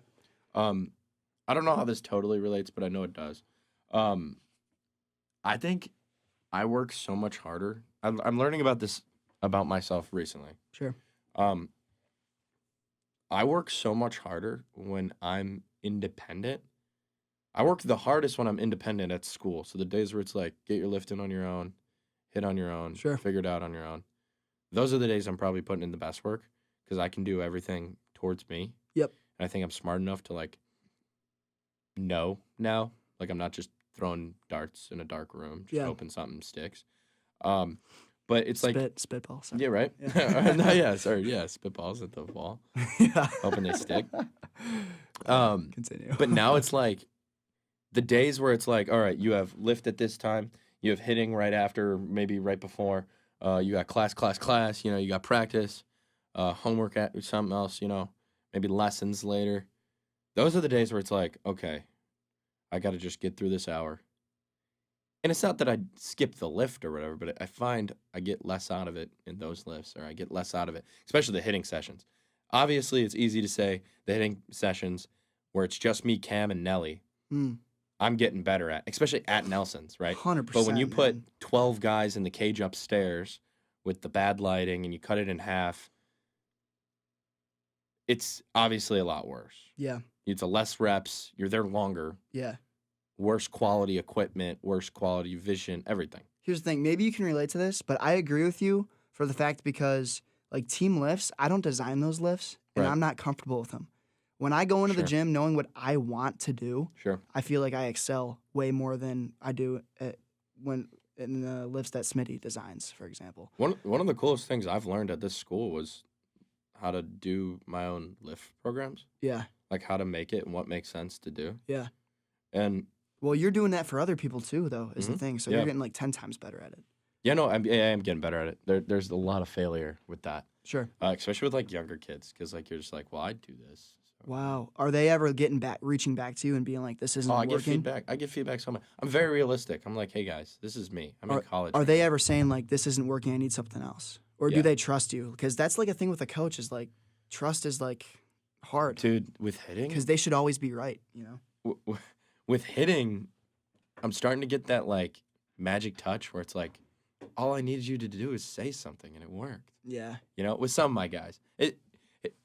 I don't know how this totally relates, but I know it does. I think I work so much harder. I'm learning about this about myself recently. Sure. I work so much harder when I'm independent. I work the hardest when I'm independent at school. So the days where it's like, get your lift in on your own, hit on your own, figure it out on your own. Those are the days I'm probably putting in the best work because I can do everything towards me. Yep. And I think I'm smart enough to like know now. Like I'm not just throwing darts in a dark room, just hoping something sticks. But it's like spitball. Sorry. Yeah, right. Yeah. Spitballs at the wall. Yeah, hoping they stick. Continue. But now it's like the days where it's like, all right, you have lift at this time, you have hitting right after, maybe right before. You got class. You got practice, homework at something else. Maybe lessons later. Those are the days where it's like, okay, I got to just get through this hour. And it's not that I skip the lift or whatever, but I find I get less out of it in those lifts, or I get less out of it, especially the hitting sessions. Obviously, it's easy to say the hitting sessions where it's just me, Cam, and Nelly. I'm getting better at, especially at Nelson's, right? 100%. But when you put man. 12 guys in the cage upstairs with the bad lighting and you cut it in half, it's obviously a lot worse. Yeah. It's a less reps. You're there longer. Yeah. Worse quality equipment, worse quality vision, everything. Here's the thing. Maybe you can relate to this, but I agree with you for the fact because, like, team lifts, I don't design those lifts, and Right. I'm not comfortable with them. When I go into the Sure. gym knowing what I want to do, Sure. I feel like I excel way more than I do when in the lifts that Smitty designs, for example. One of the coolest things I've learned at this school was how to do my own lift programs, Yeah. like how to make it and what makes sense to do. Yeah. And Well, you're doing that for other people too, though, is the Mhm. thing. So Yeah. you're getting like 10 times better at it. yeah, no, I am getting better at it. There's a lot of failure with that, Sure. especially with like younger kids, because like you're just like, well, I do this. So. Wow. Are they ever reaching back to you and being like, this isn't Oh, I working? get feedback. I get feedback so much. I'm very realistic. I'm like, hey guys, this is me. I'm in college. Are right they now. ever saying like, this isn't working, I need something else? Or do Yeah. they trust you? Because that's like a thing with a coach is like, trust is like hard Dude, with hitting? because they should always be right, you know? With hitting, I'm starting to get that like magic touch where it's like, all I needed you to do is say something and it worked. Yeah. You know, with some of my guys,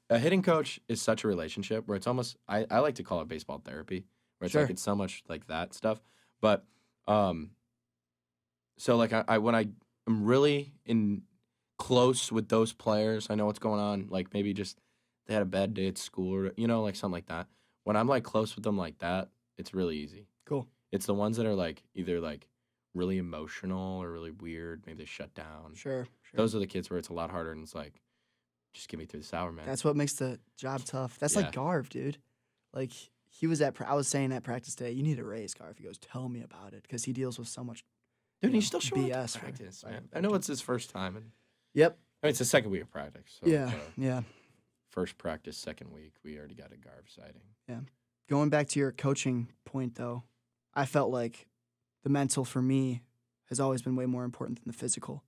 a hitting coach is such a relationship where it's almost I like to call it baseball therapy, where it's Sure. like it's so much like that stuff. But so like I when I am really in close with those players, I know what's going on. Like maybe just they had a bad day at school or like something like that. When I'm like close with them like that, it's really easy. Cool. It's the ones that are like either like really emotional or really weird. Maybe they shut down. Sure. Those are the kids where it's a lot harder and it's like, just get me through this hour, man. That's what makes the job tough. That's like Yeah. Garv, dude. Like he was I was saying at practice today, you need to raise Garv. He goes, tell me about it because he deals with so much. Dude, you he's know, still showing up BS to for- practice, right, man. right, I know right. it's his first time. And, Yep. I mean, it's the second week of practice. So Yeah. Yeah. First practice, second week, we already got a Garv sighting. Going back to your coaching point, though, I felt like the mental for me has always been way more important than the physical.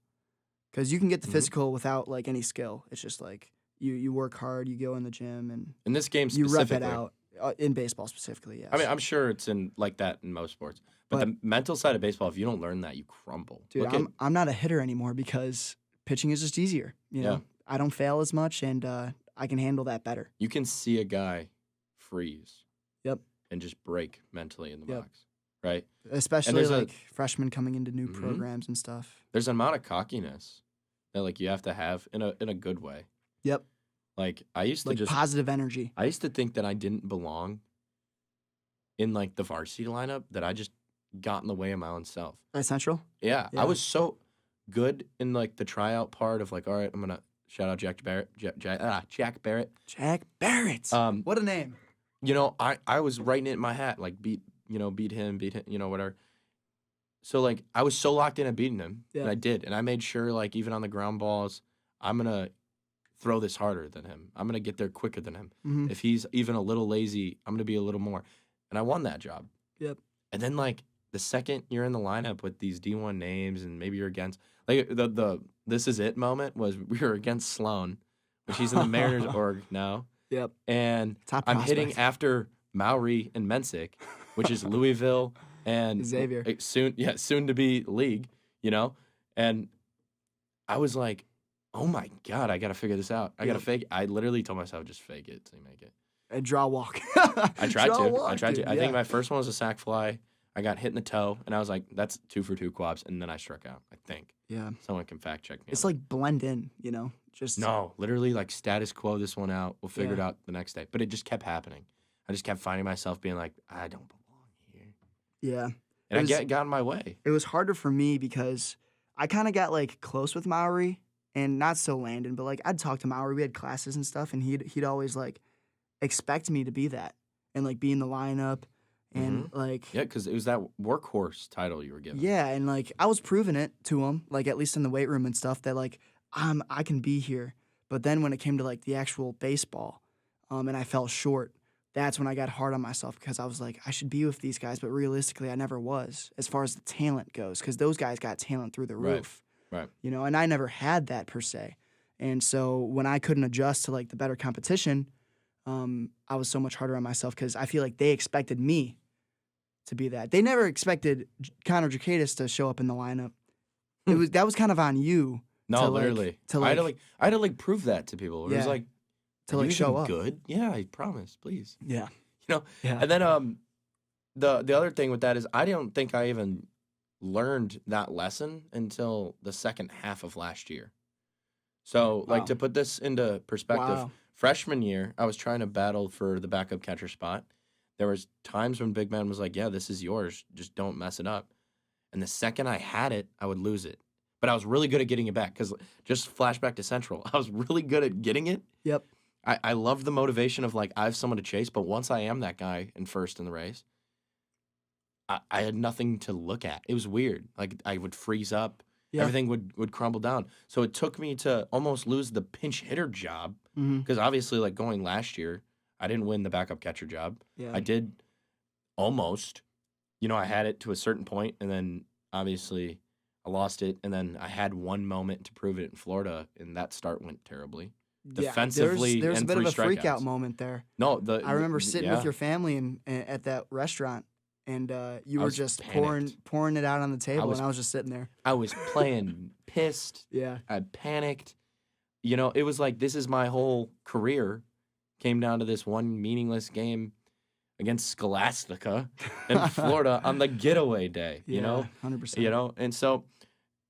Because you can get the Mhm. physical without like any skill. It's just like you work hard, you go in the gym, and In this game you specifically. rep it out. In baseball specifically, yes. I mean, I'm sure it's in like that in most sports. But the mental side of baseball, if you don't learn that, you crumble. dude, Look at- I'm not a hitter anymore because pitching is just easier. You know, Yeah. I don't fail as much, and I can handle that better. you can see a guy freeze. Yep. And just break mentally in the Yep. box, right? Especially there's a- like freshmen coming into new Mhm. programs and stuff. There's an amount of cockiness that like you have to have in a good way. Yep. Like I used to Like just positive energy. I used to think that I didn't belong in like the varsity lineup, that I just got in the way of my own self. At Central? Yeah, Yeah. I was so good in like the tryout part of like, all right, I'm gonna shout out Jack Barrett. Jack Barrett. Jack Barrett. What a name. You know, I was writing it in my hat, like beat him, whatever. So like I was so locked in at beating him, Yeah. and I did, and I made sure like even on the ground balls, I'm gonna throw this harder than him. I'm gonna get there quicker than him. Mhm. If he's even a little lazy, I'm gonna be a little more, and I won that job. Yep. And then like the second you're in the lineup with these D1 names, and maybe you're against like the this is it moment was we were against Sloan, which he's in the Mariners org now, Yep. and Top I'm hitting prospect. after Maury and Mensick, which is Louisville and Xavier. soon to be league, and I was like, oh my God, I gotta figure this out. I gotta Yep. fake it. I literally told myself just fake it till you make it. A draw walk. I tried Draw to. walk, I tried dude, to. I think yeah. my first one was a sack fly. I got hit in the toe, and I was like, that's 2 for 2 quads, and then I struck out. I think Yeah. someone can fact check me. It's on like blend in, just no, literally like status quo this one out. We'll figure it Yeah. out the next day. But it just kept happening. I just kept finding myself being like, I don't belong here, Yeah. and It was- got in my way. It was harder for me because I kind of got like close with Maury and not so Landon, but like I'd talk to Maury. We had classes and stuff, and he'd always like expect me to be that and like be in the lineup and like Yeah, because it was that workhorse title you were given. yeah, and like I was proving it to him, like at least in the weight room and stuff, that like I can be here. But then when it came to like the actual baseball, and I fell short, that's when I got hard on myself because I was like, I should be with these guys, but realistically, I never was as far as the talent goes because those guys got talent through the Right. roof, Right. and I never had that per se. And so when I couldn't adjust to like the better competition, I was so much harder on myself because I feel like they expected me to be that. They never expected Connor Jacadis to show up in the lineup. That was kind of on you. No, literally. I had to prove that to people. It was like, to like show up. Good? Yeah, I promise, please. Yeah. Yeah. And then the other thing with that is I don't think I even learned that lesson until the second half of last year. So, to put this into perspective, freshman year, I was trying to battle for the backup catcher spot. There was times when Big Man was like, yeah, this is yours. Just don't mess it up. And the second I had it, I would lose it. But I was really good at getting it back because just flashback to Central. I was really good at getting it. Yep. I love the motivation of, I have someone to chase. But once I am that guy in first in the race, I had nothing to look at. It was weird. I would freeze up. Yeah. Everything would crumble down. So it took me to almost lose the pinch hitter job because obviously, going last year, I didn't win the backup catcher job. Yeah. I did almost. I had it to a certain point, and then obviously I lost it, and then I had one moment to prove it in Florida, and that start went terribly. Yeah, defensively, there's and a bit of a strikeouts. freak out moment there. No, I remember sitting with your family at that restaurant, and you were just pouring it out on the table, and I was just sitting there. I was playing pissed. Yeah, I panicked. It was like this is my whole career came down to this one meaningless game against Scholastica in Florida on the getaway day. 100%. And so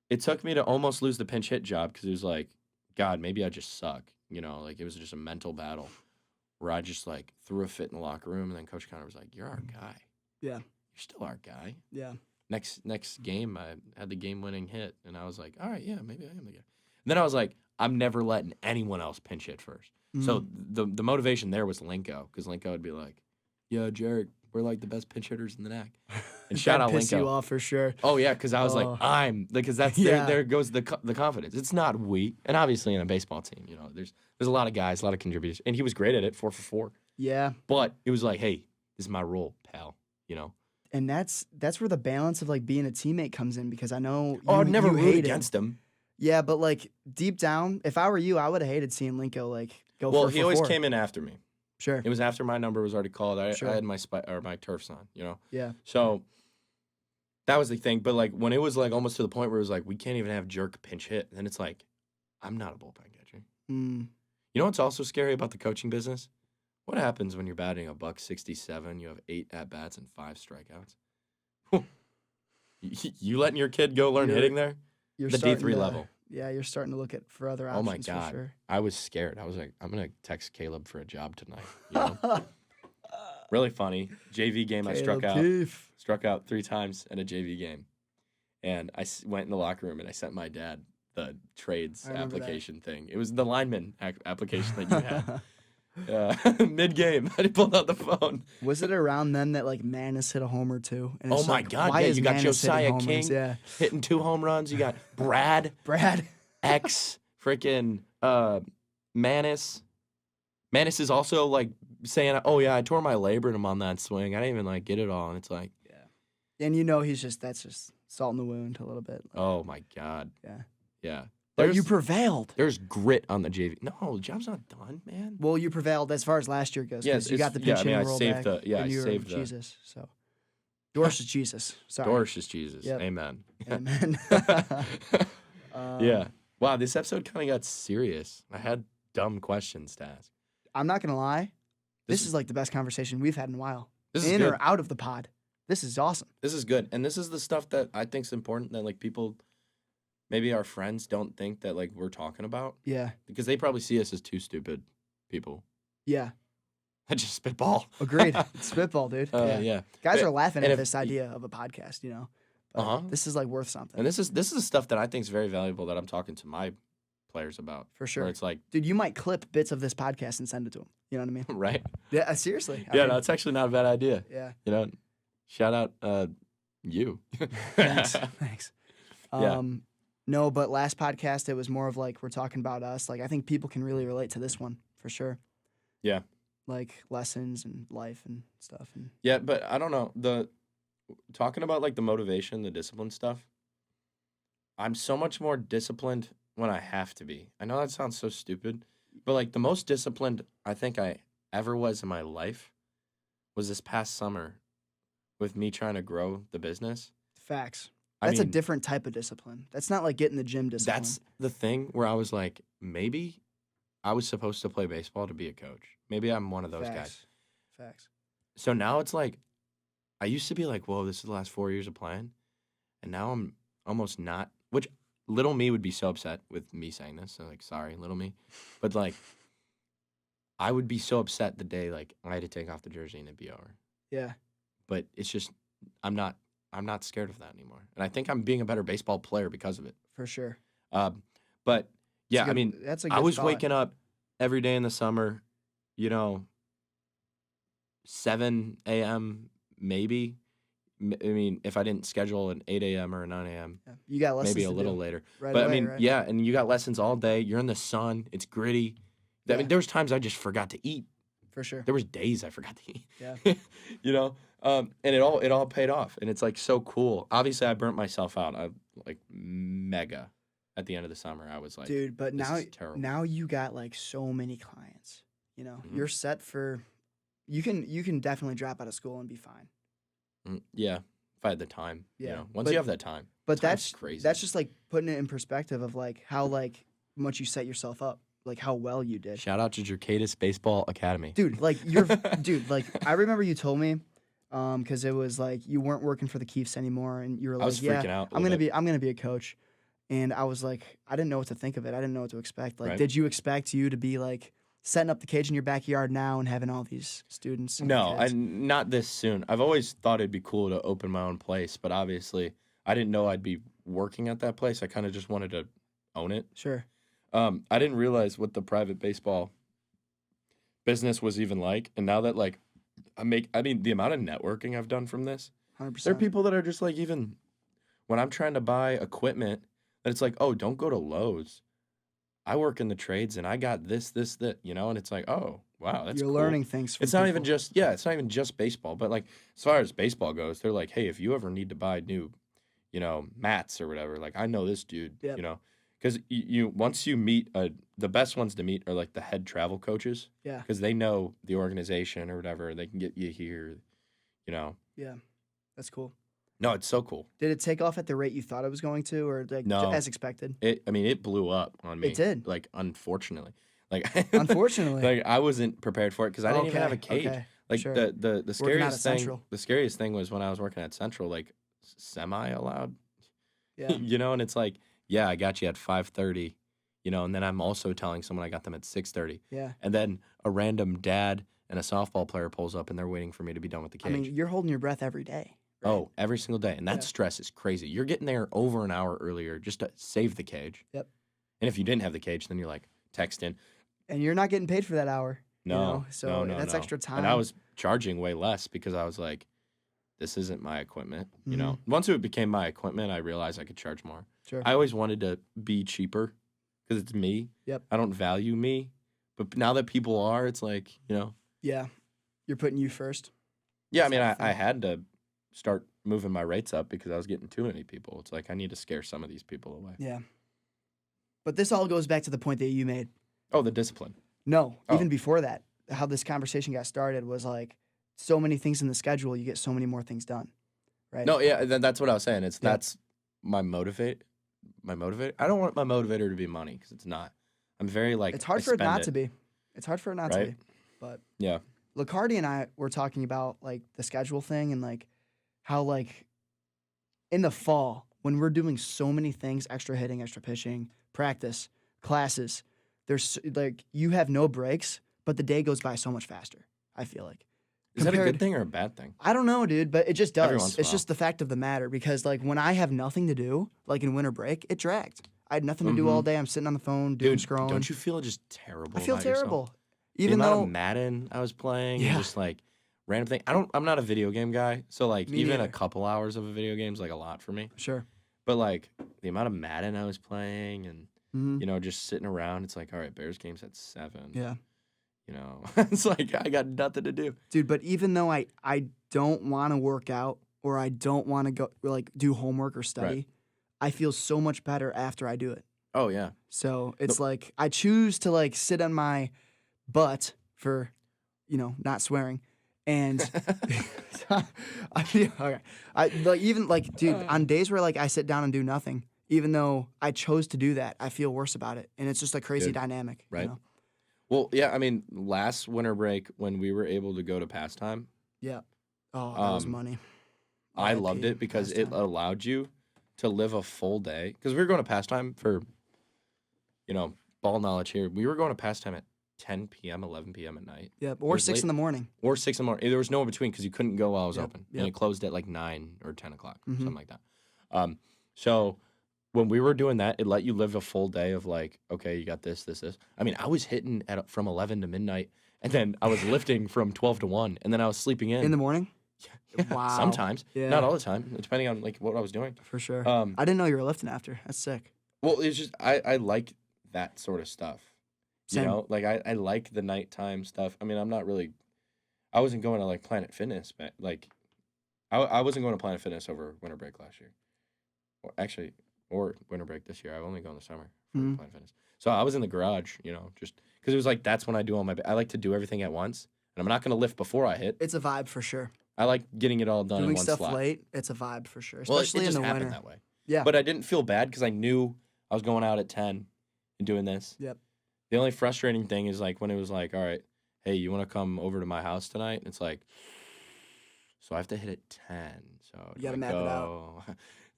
it took me to almost lose the pinch hit job because it was like, God, maybe I just suck. It was just a mental battle where I just threw a fit in the locker room, and then Coach Connor was like, "You're our guy. Yeah, you're still our guy." Yeah. Next game, I had the game-winning hit, and I was like, "All right, yeah, maybe I am the guy." And then I was like, "I'm never letting anyone else pinch hit first." Mm-hmm. So the motivation there was Linko, because Linko would be like, "Yeah, Jarek, we're the best pinch hitters in the NAC." And shout out Linko. Piss you off for sure. Oh yeah, because I was because that's there goes the confidence. It's not we, and obviously in a baseball team, there's a lot of guys, a lot of contributors, and he was great at it, 4 for 4. Yeah, but it was like, hey, this is my role, pal. And that's where the balance of being a teammate comes in, because I know I'd never root against him. Yeah, but deep down, if I were you, I would have hated seeing Linko go. Well, he always came in after me. Sure. It was after my number was already called. I had my turfs on, Yeah. So that was the thing. But when it was almost to the point where it was we can't even have jerk pinch hit, then it's I'm not a bullpen catcher. Mm. You know what's also scary about the coaching business? What happens when you're batting $167? You have 8 at bats and 5 strikeouts. You letting your kid go learn hitting there? You're the D3 level. Yeah, you're starting to look for other options. Oh my God, for sure. I was scared. I was like, I'm gonna text Caleb for a job tonight. Really funny JV game. Caleb I struck out 3 times in a JV game, and I went in the locker room and I sent my dad the trades application thing. It was the lineman application that you had. Mid game, I pulled out the phone. Was it around then that Manis hit a homer too? And oh my God! Yeah, you got Josiah King hitting 2 home runs. You got Brad X freaking Manis. Manis is also saying, "Oh yeah, I tore my labrum on that swing. I didn't even get it all." And it's yeah, and that's just salt in the wound a little bit. Oh my God. Yeah. But you prevailed. There's grit on the JV. No, the job's not done, man. Well, you prevailed as far as last year goes. Yes, you got the pinch hit roll back. I saved Jesus. So, Dorsch is Jesus. Sorry. Dorsch is Jesus. Yep. Amen. Amen. Yeah. Wow, this episode kind of got serious. I had dumb questions to ask. I'm not gonna lie. This is the best conversation we've had in a while. This is good. Or out of the pod. This is awesome. This is good, and this is the stuff that I think is important that people. Maybe our friends don't think that we're talking about. Yeah. Because they probably see us as 2 stupid people. Yeah. I just spitball. Agreed. Spitball, dude. Yeah. Guys are laughing at this idea of a podcast, But this is worth something. And this is stuff that I think is very valuable that I'm talking to my players about. For sure. Where it's dude, you might clip bits of this podcast and send it to them. You know what I mean? Right. Yeah, seriously. I mean, no, it's actually not a bad idea. Yeah. Shout out you. Thanks. Yeah. No, but last podcast, it was more of we're talking about us. I think people can really relate to this one for sure. Yeah. Lessons and life and stuff. And yeah, but I don't know. Talking about the motivation, the discipline stuff, I'm so much more disciplined when I have to be. I know that sounds so stupid, but the most disciplined I think I ever was in my life was this past summer with me trying to grow the business. Facts. I That's a mean, different type of discipline. That's not like getting the gym discipline. that's the thing where I was like, maybe I was supposed to play baseball to be a coach. Maybe I'm one of those guys. Facts. So now it's like, I used to be like, whoa, this is the last 4 years of playing. And now I'm almost not, which little me would be so upset with me saying this. So, like, sorry, little me. But, like, I would be so upset the day, like, I had to take off the jersey and it'd be over. Yeah. But it's just, I'm not scared of that anymore. And I think I'm being a better baseball player because of it. For sure. But, yeah, I mean, that's a good I was thought. waking up every day in the summer, 7 a.m. maybe. I mean, if I didn't schedule an 8 a.m. or a 9 a.m., Yeah. You got lessons maybe a to little do later. right But away, I mean, right? yeah, and you got lessons all day. You're in the sun. It's gritty. I Yeah. mean, there was times I just forgot to eat. For sure. There was days I forgot to eat. Yeah. And it all paid off, and it's like so cool. Obviously, I burnt myself out. I like mega at the end of the summer. I was like, Dude, but this is terrible. now you got like so many clients. Mhm. You're set for. You can definitely drop out of school and be fine. Yeah, if I had the time. Yeah, Once but- you have that time. But time's that's crazy. That's just like putting it in perspective of like how like much you set yourself up, like how well you did. Shout out to Jercadis Baseball Academy. Dude, like I remember you told me, because it was like you weren't working for the Chiefs anymore, and you were like, I was freaking out. I'm gonna be a coach, and I was like, I didn't know what to think of it. I didn't know what to expect. Like, Right. did you expect you to be like setting up the cage in your backyard now and having all these students? And No, kids? not this soon. I've always thought it'd be cool to open my own place, but obviously I didn't know I'd be working at that place. I kind of just wanted to own it. Sure. I didn't realize what the private baseball business was even like, and now that like I mean, the amount of networking I've done from this. 100%. There are people that are just like, even when I'm trying to buy equipment, that it's like, oh, don't go to Lowe's. I work in the trades and I got this, that, and it's like, oh, wow, that's You're cool. learning things. From It's not even people. it's not even just baseball, but like as far as baseball goes, they're like, hey, if you ever need to buy new, mats or whatever, like I know this dude, Yep. because you once you meet the best ones to meet are like the head travel coaches, Yeah. because they know the organization or whatever, they can get you here, Yeah. That's cool. No, it's so cool. Did it take off at the rate you thought it was going to, or like No. as expected? It blew up on me. It did. Like, unfortunately. Like, Unfortunately. like I wasn't prepared for it because I didn't even have a cage. Okay. Like Sure. the Working out at scariest thing. Central. The scariest thing was when I was working at Central, like semi allowed. Yeah. And it's like, yeah, I got you at 5:30, and then I'm also telling someone I got them at 6:30, Yeah. and then a random dad and a softball player pulls up and they're waiting for me to be done with the I cage. mean, you're holding your breath every day. Right? Oh, every single day. And that Yeah. stress is crazy. You're getting there over an hour earlier just to save the cage. Yep. And if you didn't have the cage, then you're like texting. And you're not getting paid for that hour. No. So no, that's no. extra time. And I was charging way less because I was like, this isn't my equipment. Mhm. Once it became my equipment, I realized I could charge more. Sure. I always wanted to be cheaper because it's me. Yep. I don't value me. But now that people are, it's like, Yeah. You're putting you first. Yeah, I That's mean, that I thing. had to start moving my rates up because I was getting too many people. It's like I need to scare some of these people away. Yeah. But this all goes back to the point that you made. Oh, the discipline. No, Oh. even before that, how this conversation got started was like so many things in the schedule, you get so many more things done. Right? No, yeah, that's what I was saying. Yeah. That's my motivator. I don't want my motivator to be money because it's not. I'm very like. It's hard I for it spend not to be. It's hard for it not to Right? be. But Yeah. Lacardi and I were talking about like the schedule thing and like how like in the fall when we're doing so many things, extra hitting, extra pitching, practice, classes, there's like you have no breaks, but the day goes by so much faster, I feel like. Is that a Compared- good thing or a bad thing? I don't know, dude, but it just Every does. once in a It's while. just the fact of the matter because like when I have nothing to do, like in winter break, it dragged. I had nothing to do all day. I'm sitting on the phone doing Dude, scrolling. don't you feel just terrible? I feel about yourself? terrible. The Even amount though of Madden I was playing, Yeah. and just like random thing. I'm not a video game guy, so like Me even neither. a couple hours of a video game is like a lot for me. Sure. But like the amount of Madden I was playing and Mhm. just sitting around, it's like, all right, Bears game's at 7. Yeah. It's like I got nothing to do. Dude, but even though I don't want to work out or I don't want to go like do homework or study, Right. I feel so much better after I do it. Oh yeah. So it's like I choose to like sit on my butt for, not swearing And I feel okay. Dude, on days where like I sit down and do nothing, even though I chose to do that, I feel worse about it, and it's just a crazy Dude, dynamic. right? You know? Well, yeah. I mean, last winter break when we were able to go to pastime, Yeah. Oh, that was um, money. I RIP loved it because it pastime. allowed you to live a full day. Because we were going to pastime for, ball knowledge here. We were going to pastime at 10 p.m., 11 p.m. at night. Yep. It Or was 6 late. in the morning. Or 6 in the morning. There was no in between because you couldn't go while I was Yep, open. yep. And it closed at like 9 or 10 o'clock or Mhm. something like that. So when we were doing that, it let you live a full day of like, okay, you got this, this, this. I mean, I was hitting from 11 to midnight, and then I was lifting from 12 to 1, and then I was sleeping in. In the morning? Yeah, Wow. sometimes. Yeah. Not all the time, depending on like what I was doing. For sure. I I didn't know you were lifting after. That's sick. Well, it's just I like that sort of stuff. Same. You know, like I like the nighttime stuff. I mean, I wasn't going to like Planet Fitness, but like I wasn't going to Planet Fitness over winter break last year. Or winter break this year. I've only gone the summer for Mhm. Planet Fitness. So I was in the garage, just because it was like that's when I do all my. I like to do everything at once, and I'm not going to lift before I hit. It's a vibe for sure. I like getting it all done in Doing one stuff slot. late, it's a vibe for sure. Well, Especially it just in the happened winter. that way. Yeah. But I didn't feel bad because I knew I was going out at 10 and doing this. Yep. The only frustrating thing is like when it was like, all right, hey, you want to come over to my house tonight? And it's like, so I have to hit at 10. So You gotta map it out.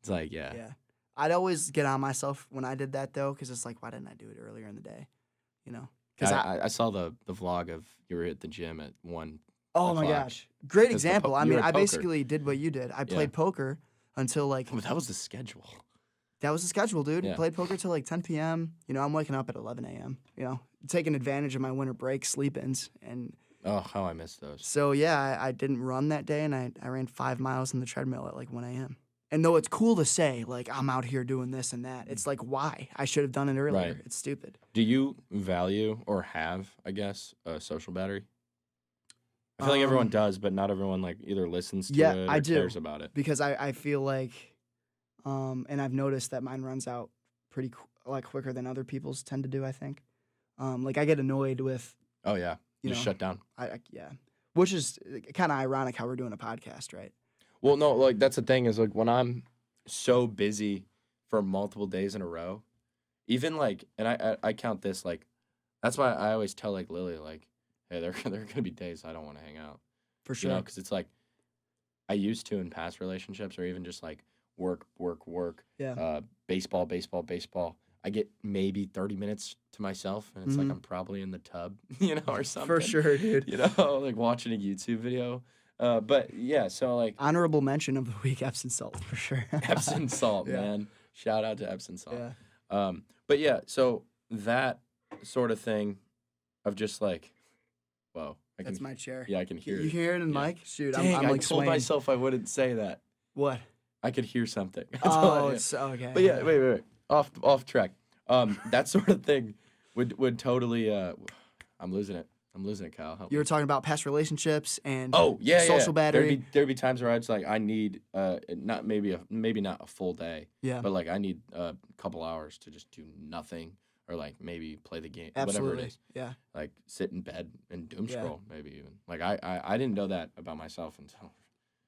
It's like, yeah. Yeah. I'd always get on myself when I did that though, because it's like, why didn't I do it earlier in the day? You know? Because I saw the vlog of you were at the gym at 1. oh my o'clock. gosh, great 'Cause example. I you mean, were at I poker. basically did what you did. I played poker until like But that was the schedule. that was the schedule, dude. Yeah. Played poker till like 10 p.m. You know, I'm waking up at 11 a.m. You know, taking advantage of my winter break sleep-ins, and Oh, how I missed those. so yeah, I didn't run that day, and I ran 5 miles in the treadmill at like 1 a.m. And though it's cool to say like I'm out here doing this and that, it's like why I should have done it earlier. Right. It's stupid. Do you value or have, I guess, a social battery? I feel like everyone does, but not everyone like either listens to it or I do. cares about it. Because I feel like, and I've noticed that mine runs out pretty quicker than other people's tend to do. I think, like I get annoyed with, Oh yeah, you just know, shut down. yeah, which is kind of ironic how we're doing a podcast, right? Well, no, like that's the thing is like when I'm so busy for multiple days in a row, even like, and I count this like, that's why I always tell like Lily like, hey, there are gonna be days I don't want to hang out, For sure. you know, because it's like I used to in past relationships or even just like work, Yeah. baseball. I get maybe 30 minutes to myself, and it's like I'm probably in the tub, or something. For sure, dude. Like watching a YouTube video. But yeah, so like Honorable mention of the week, Epsom salt for sure. Epsom salt, Yeah. man. Shout out to Epsom salt. Yeah. But yeah, so that sort of thing of just like, whoa. That's my chair. Yeah, I can hear You it. hear it in the Yeah. mic? Shoot, Dang, I'm I like told swaying. myself I wouldn't say that. What? I could hear something. Oh, it's okay. But yeah, wait. Off track. That sort of thing would totally. I'm losing it, Kyle. Help You me. were talking about past relationships and Oh yeah, social battery. There'd be times where I just like I need not maybe not a full day, Yeah. but like I need a couple hours to just do nothing or like maybe play the game, Absolutely. whatever it is. Yeah. Like sit in bed and doom Yeah. scroll maybe even. Like I didn't know that about myself until.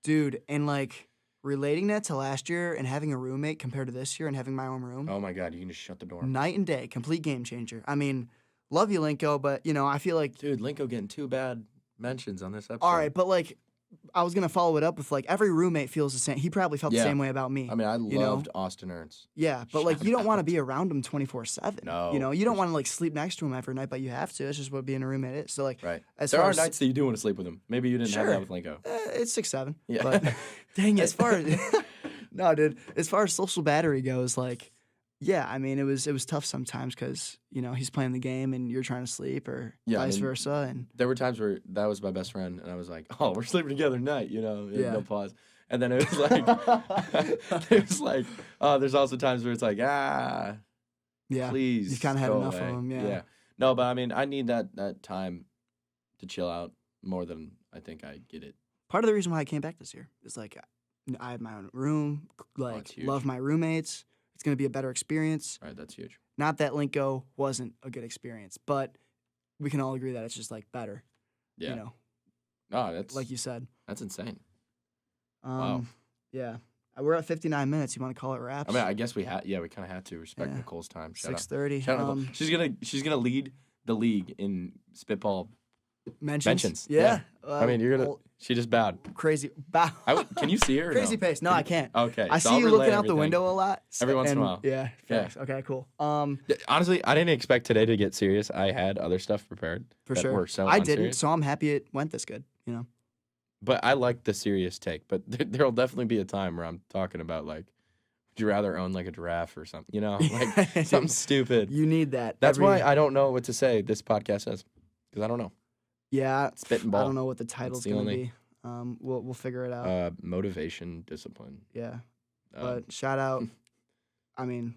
Dude, and like relating that to last year and having a roommate compared to this year and having my own room, Oh my God, you can just shut the door. night and day, complete game changer. I mean, love you, Linko, but I feel like Dude, Linko getting 2 bad mentions on this episode. all right, but like I was gonna follow it up with like every roommate feels the same. He probably felt the Yeah. same way about me. I mean, I you know? loved Austin Ernst. Yeah, but like Shout you don't want to out. be around him 24/7. No, you don't want to like sleep next to him every night, but you have to. It's just what being a roommate is. So like, Right. as There far are as nights that you do want to sleep with him. Maybe you didn't Sure. have that with Linko. it's 6-7. Yeah. But Dang it. as far as no, dude, as far as social battery goes, like, yeah, I mean, it was tough sometimes because he's playing the game and you're trying to sleep, or Yeah, I vice mean, versa, and There were times where that was my best friend, and I was like, "Oh, we're sleeping together tonight," Yeah. no pause. And then it was like, there's also times where it's like, yeah, please, you've kind of had go enough away. of them. Yeah. No, but I mean, I need that time to chill out more than I think I get it. Part of the reason why I came back this year is like I have my own room, like that's huge. love my roommates. It's gonna be a better experience. Right, that's huge. Not that Linko wasn't a good experience, but we can all agree that it's just like better. Yeah. Oh, that's like you said. That's insane. Wow. Yeah. We're at 59 minutes. You want to call it wraps? I mean, I guess we had. Yeah, we kind of had to respect Nicole's time. 6:30. Shout out Nicole. She's gonna lead the league in Spitball mentions. Yeah. I mean, you're gonna. She just bowed. Crazy. Bow. Can you see her? Crazy pace. No, I can't. Okay. I see you looking out the window a lot. Every once in a while. Yeah. Facts. Okay. Cool. Honestly, I didn't expect today to get serious. I had other stuff prepared. For sure. Were so I unserious. didn't, so I'm happy it went this good. But I like the serious take. But there'll definitely be a time where I'm talking about like, would you rather own like a giraffe or something? Like something stupid. You need that. That's why I don't know what to say. This podcast says because I don't know. Yeah, Spittin' Ball. I don't know what the title's gonna be. We'll figure it out. Motivation, discipline. Yeah, but shout out. I mean,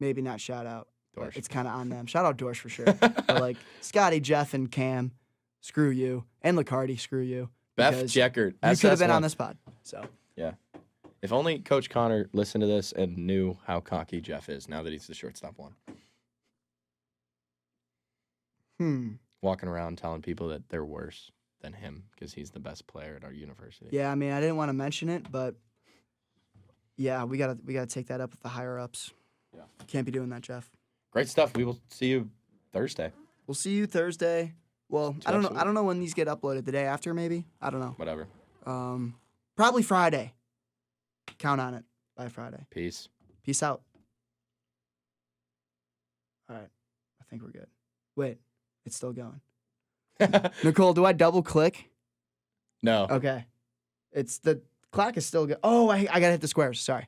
maybe not shout out. Dorsch. It's kind of on them. Shout out Dorsch for sure. But like Scotty, Jeff, and Cam, screw you, and Licardi, screw you. Beth Jeckert. You could have been on this pod. So yeah. If only Coach Connor listened to this and knew how cocky Jeff is now that he's the shortstop one. Walking around telling people that they're worse than him because he's the best player at our university. Yeah, I mean, I didn't want to mention it, but yeah, we gotta take that up with the higher ups. Yeah, can't be doing that, Jeff. Great stuff. We will see you Thursday. We'll see you Thursday. Well, I don't know. I don't know when these get uploaded. The day after, maybe. I don't know. Whatever. Probably Friday. Count on it by Friday. Peace. Peace out. All right. I think we're good. Wait, it's still going. Nicole, do I double click? No. Okay. The clock is still good. Oh, I gotta hit the squares. Sorry.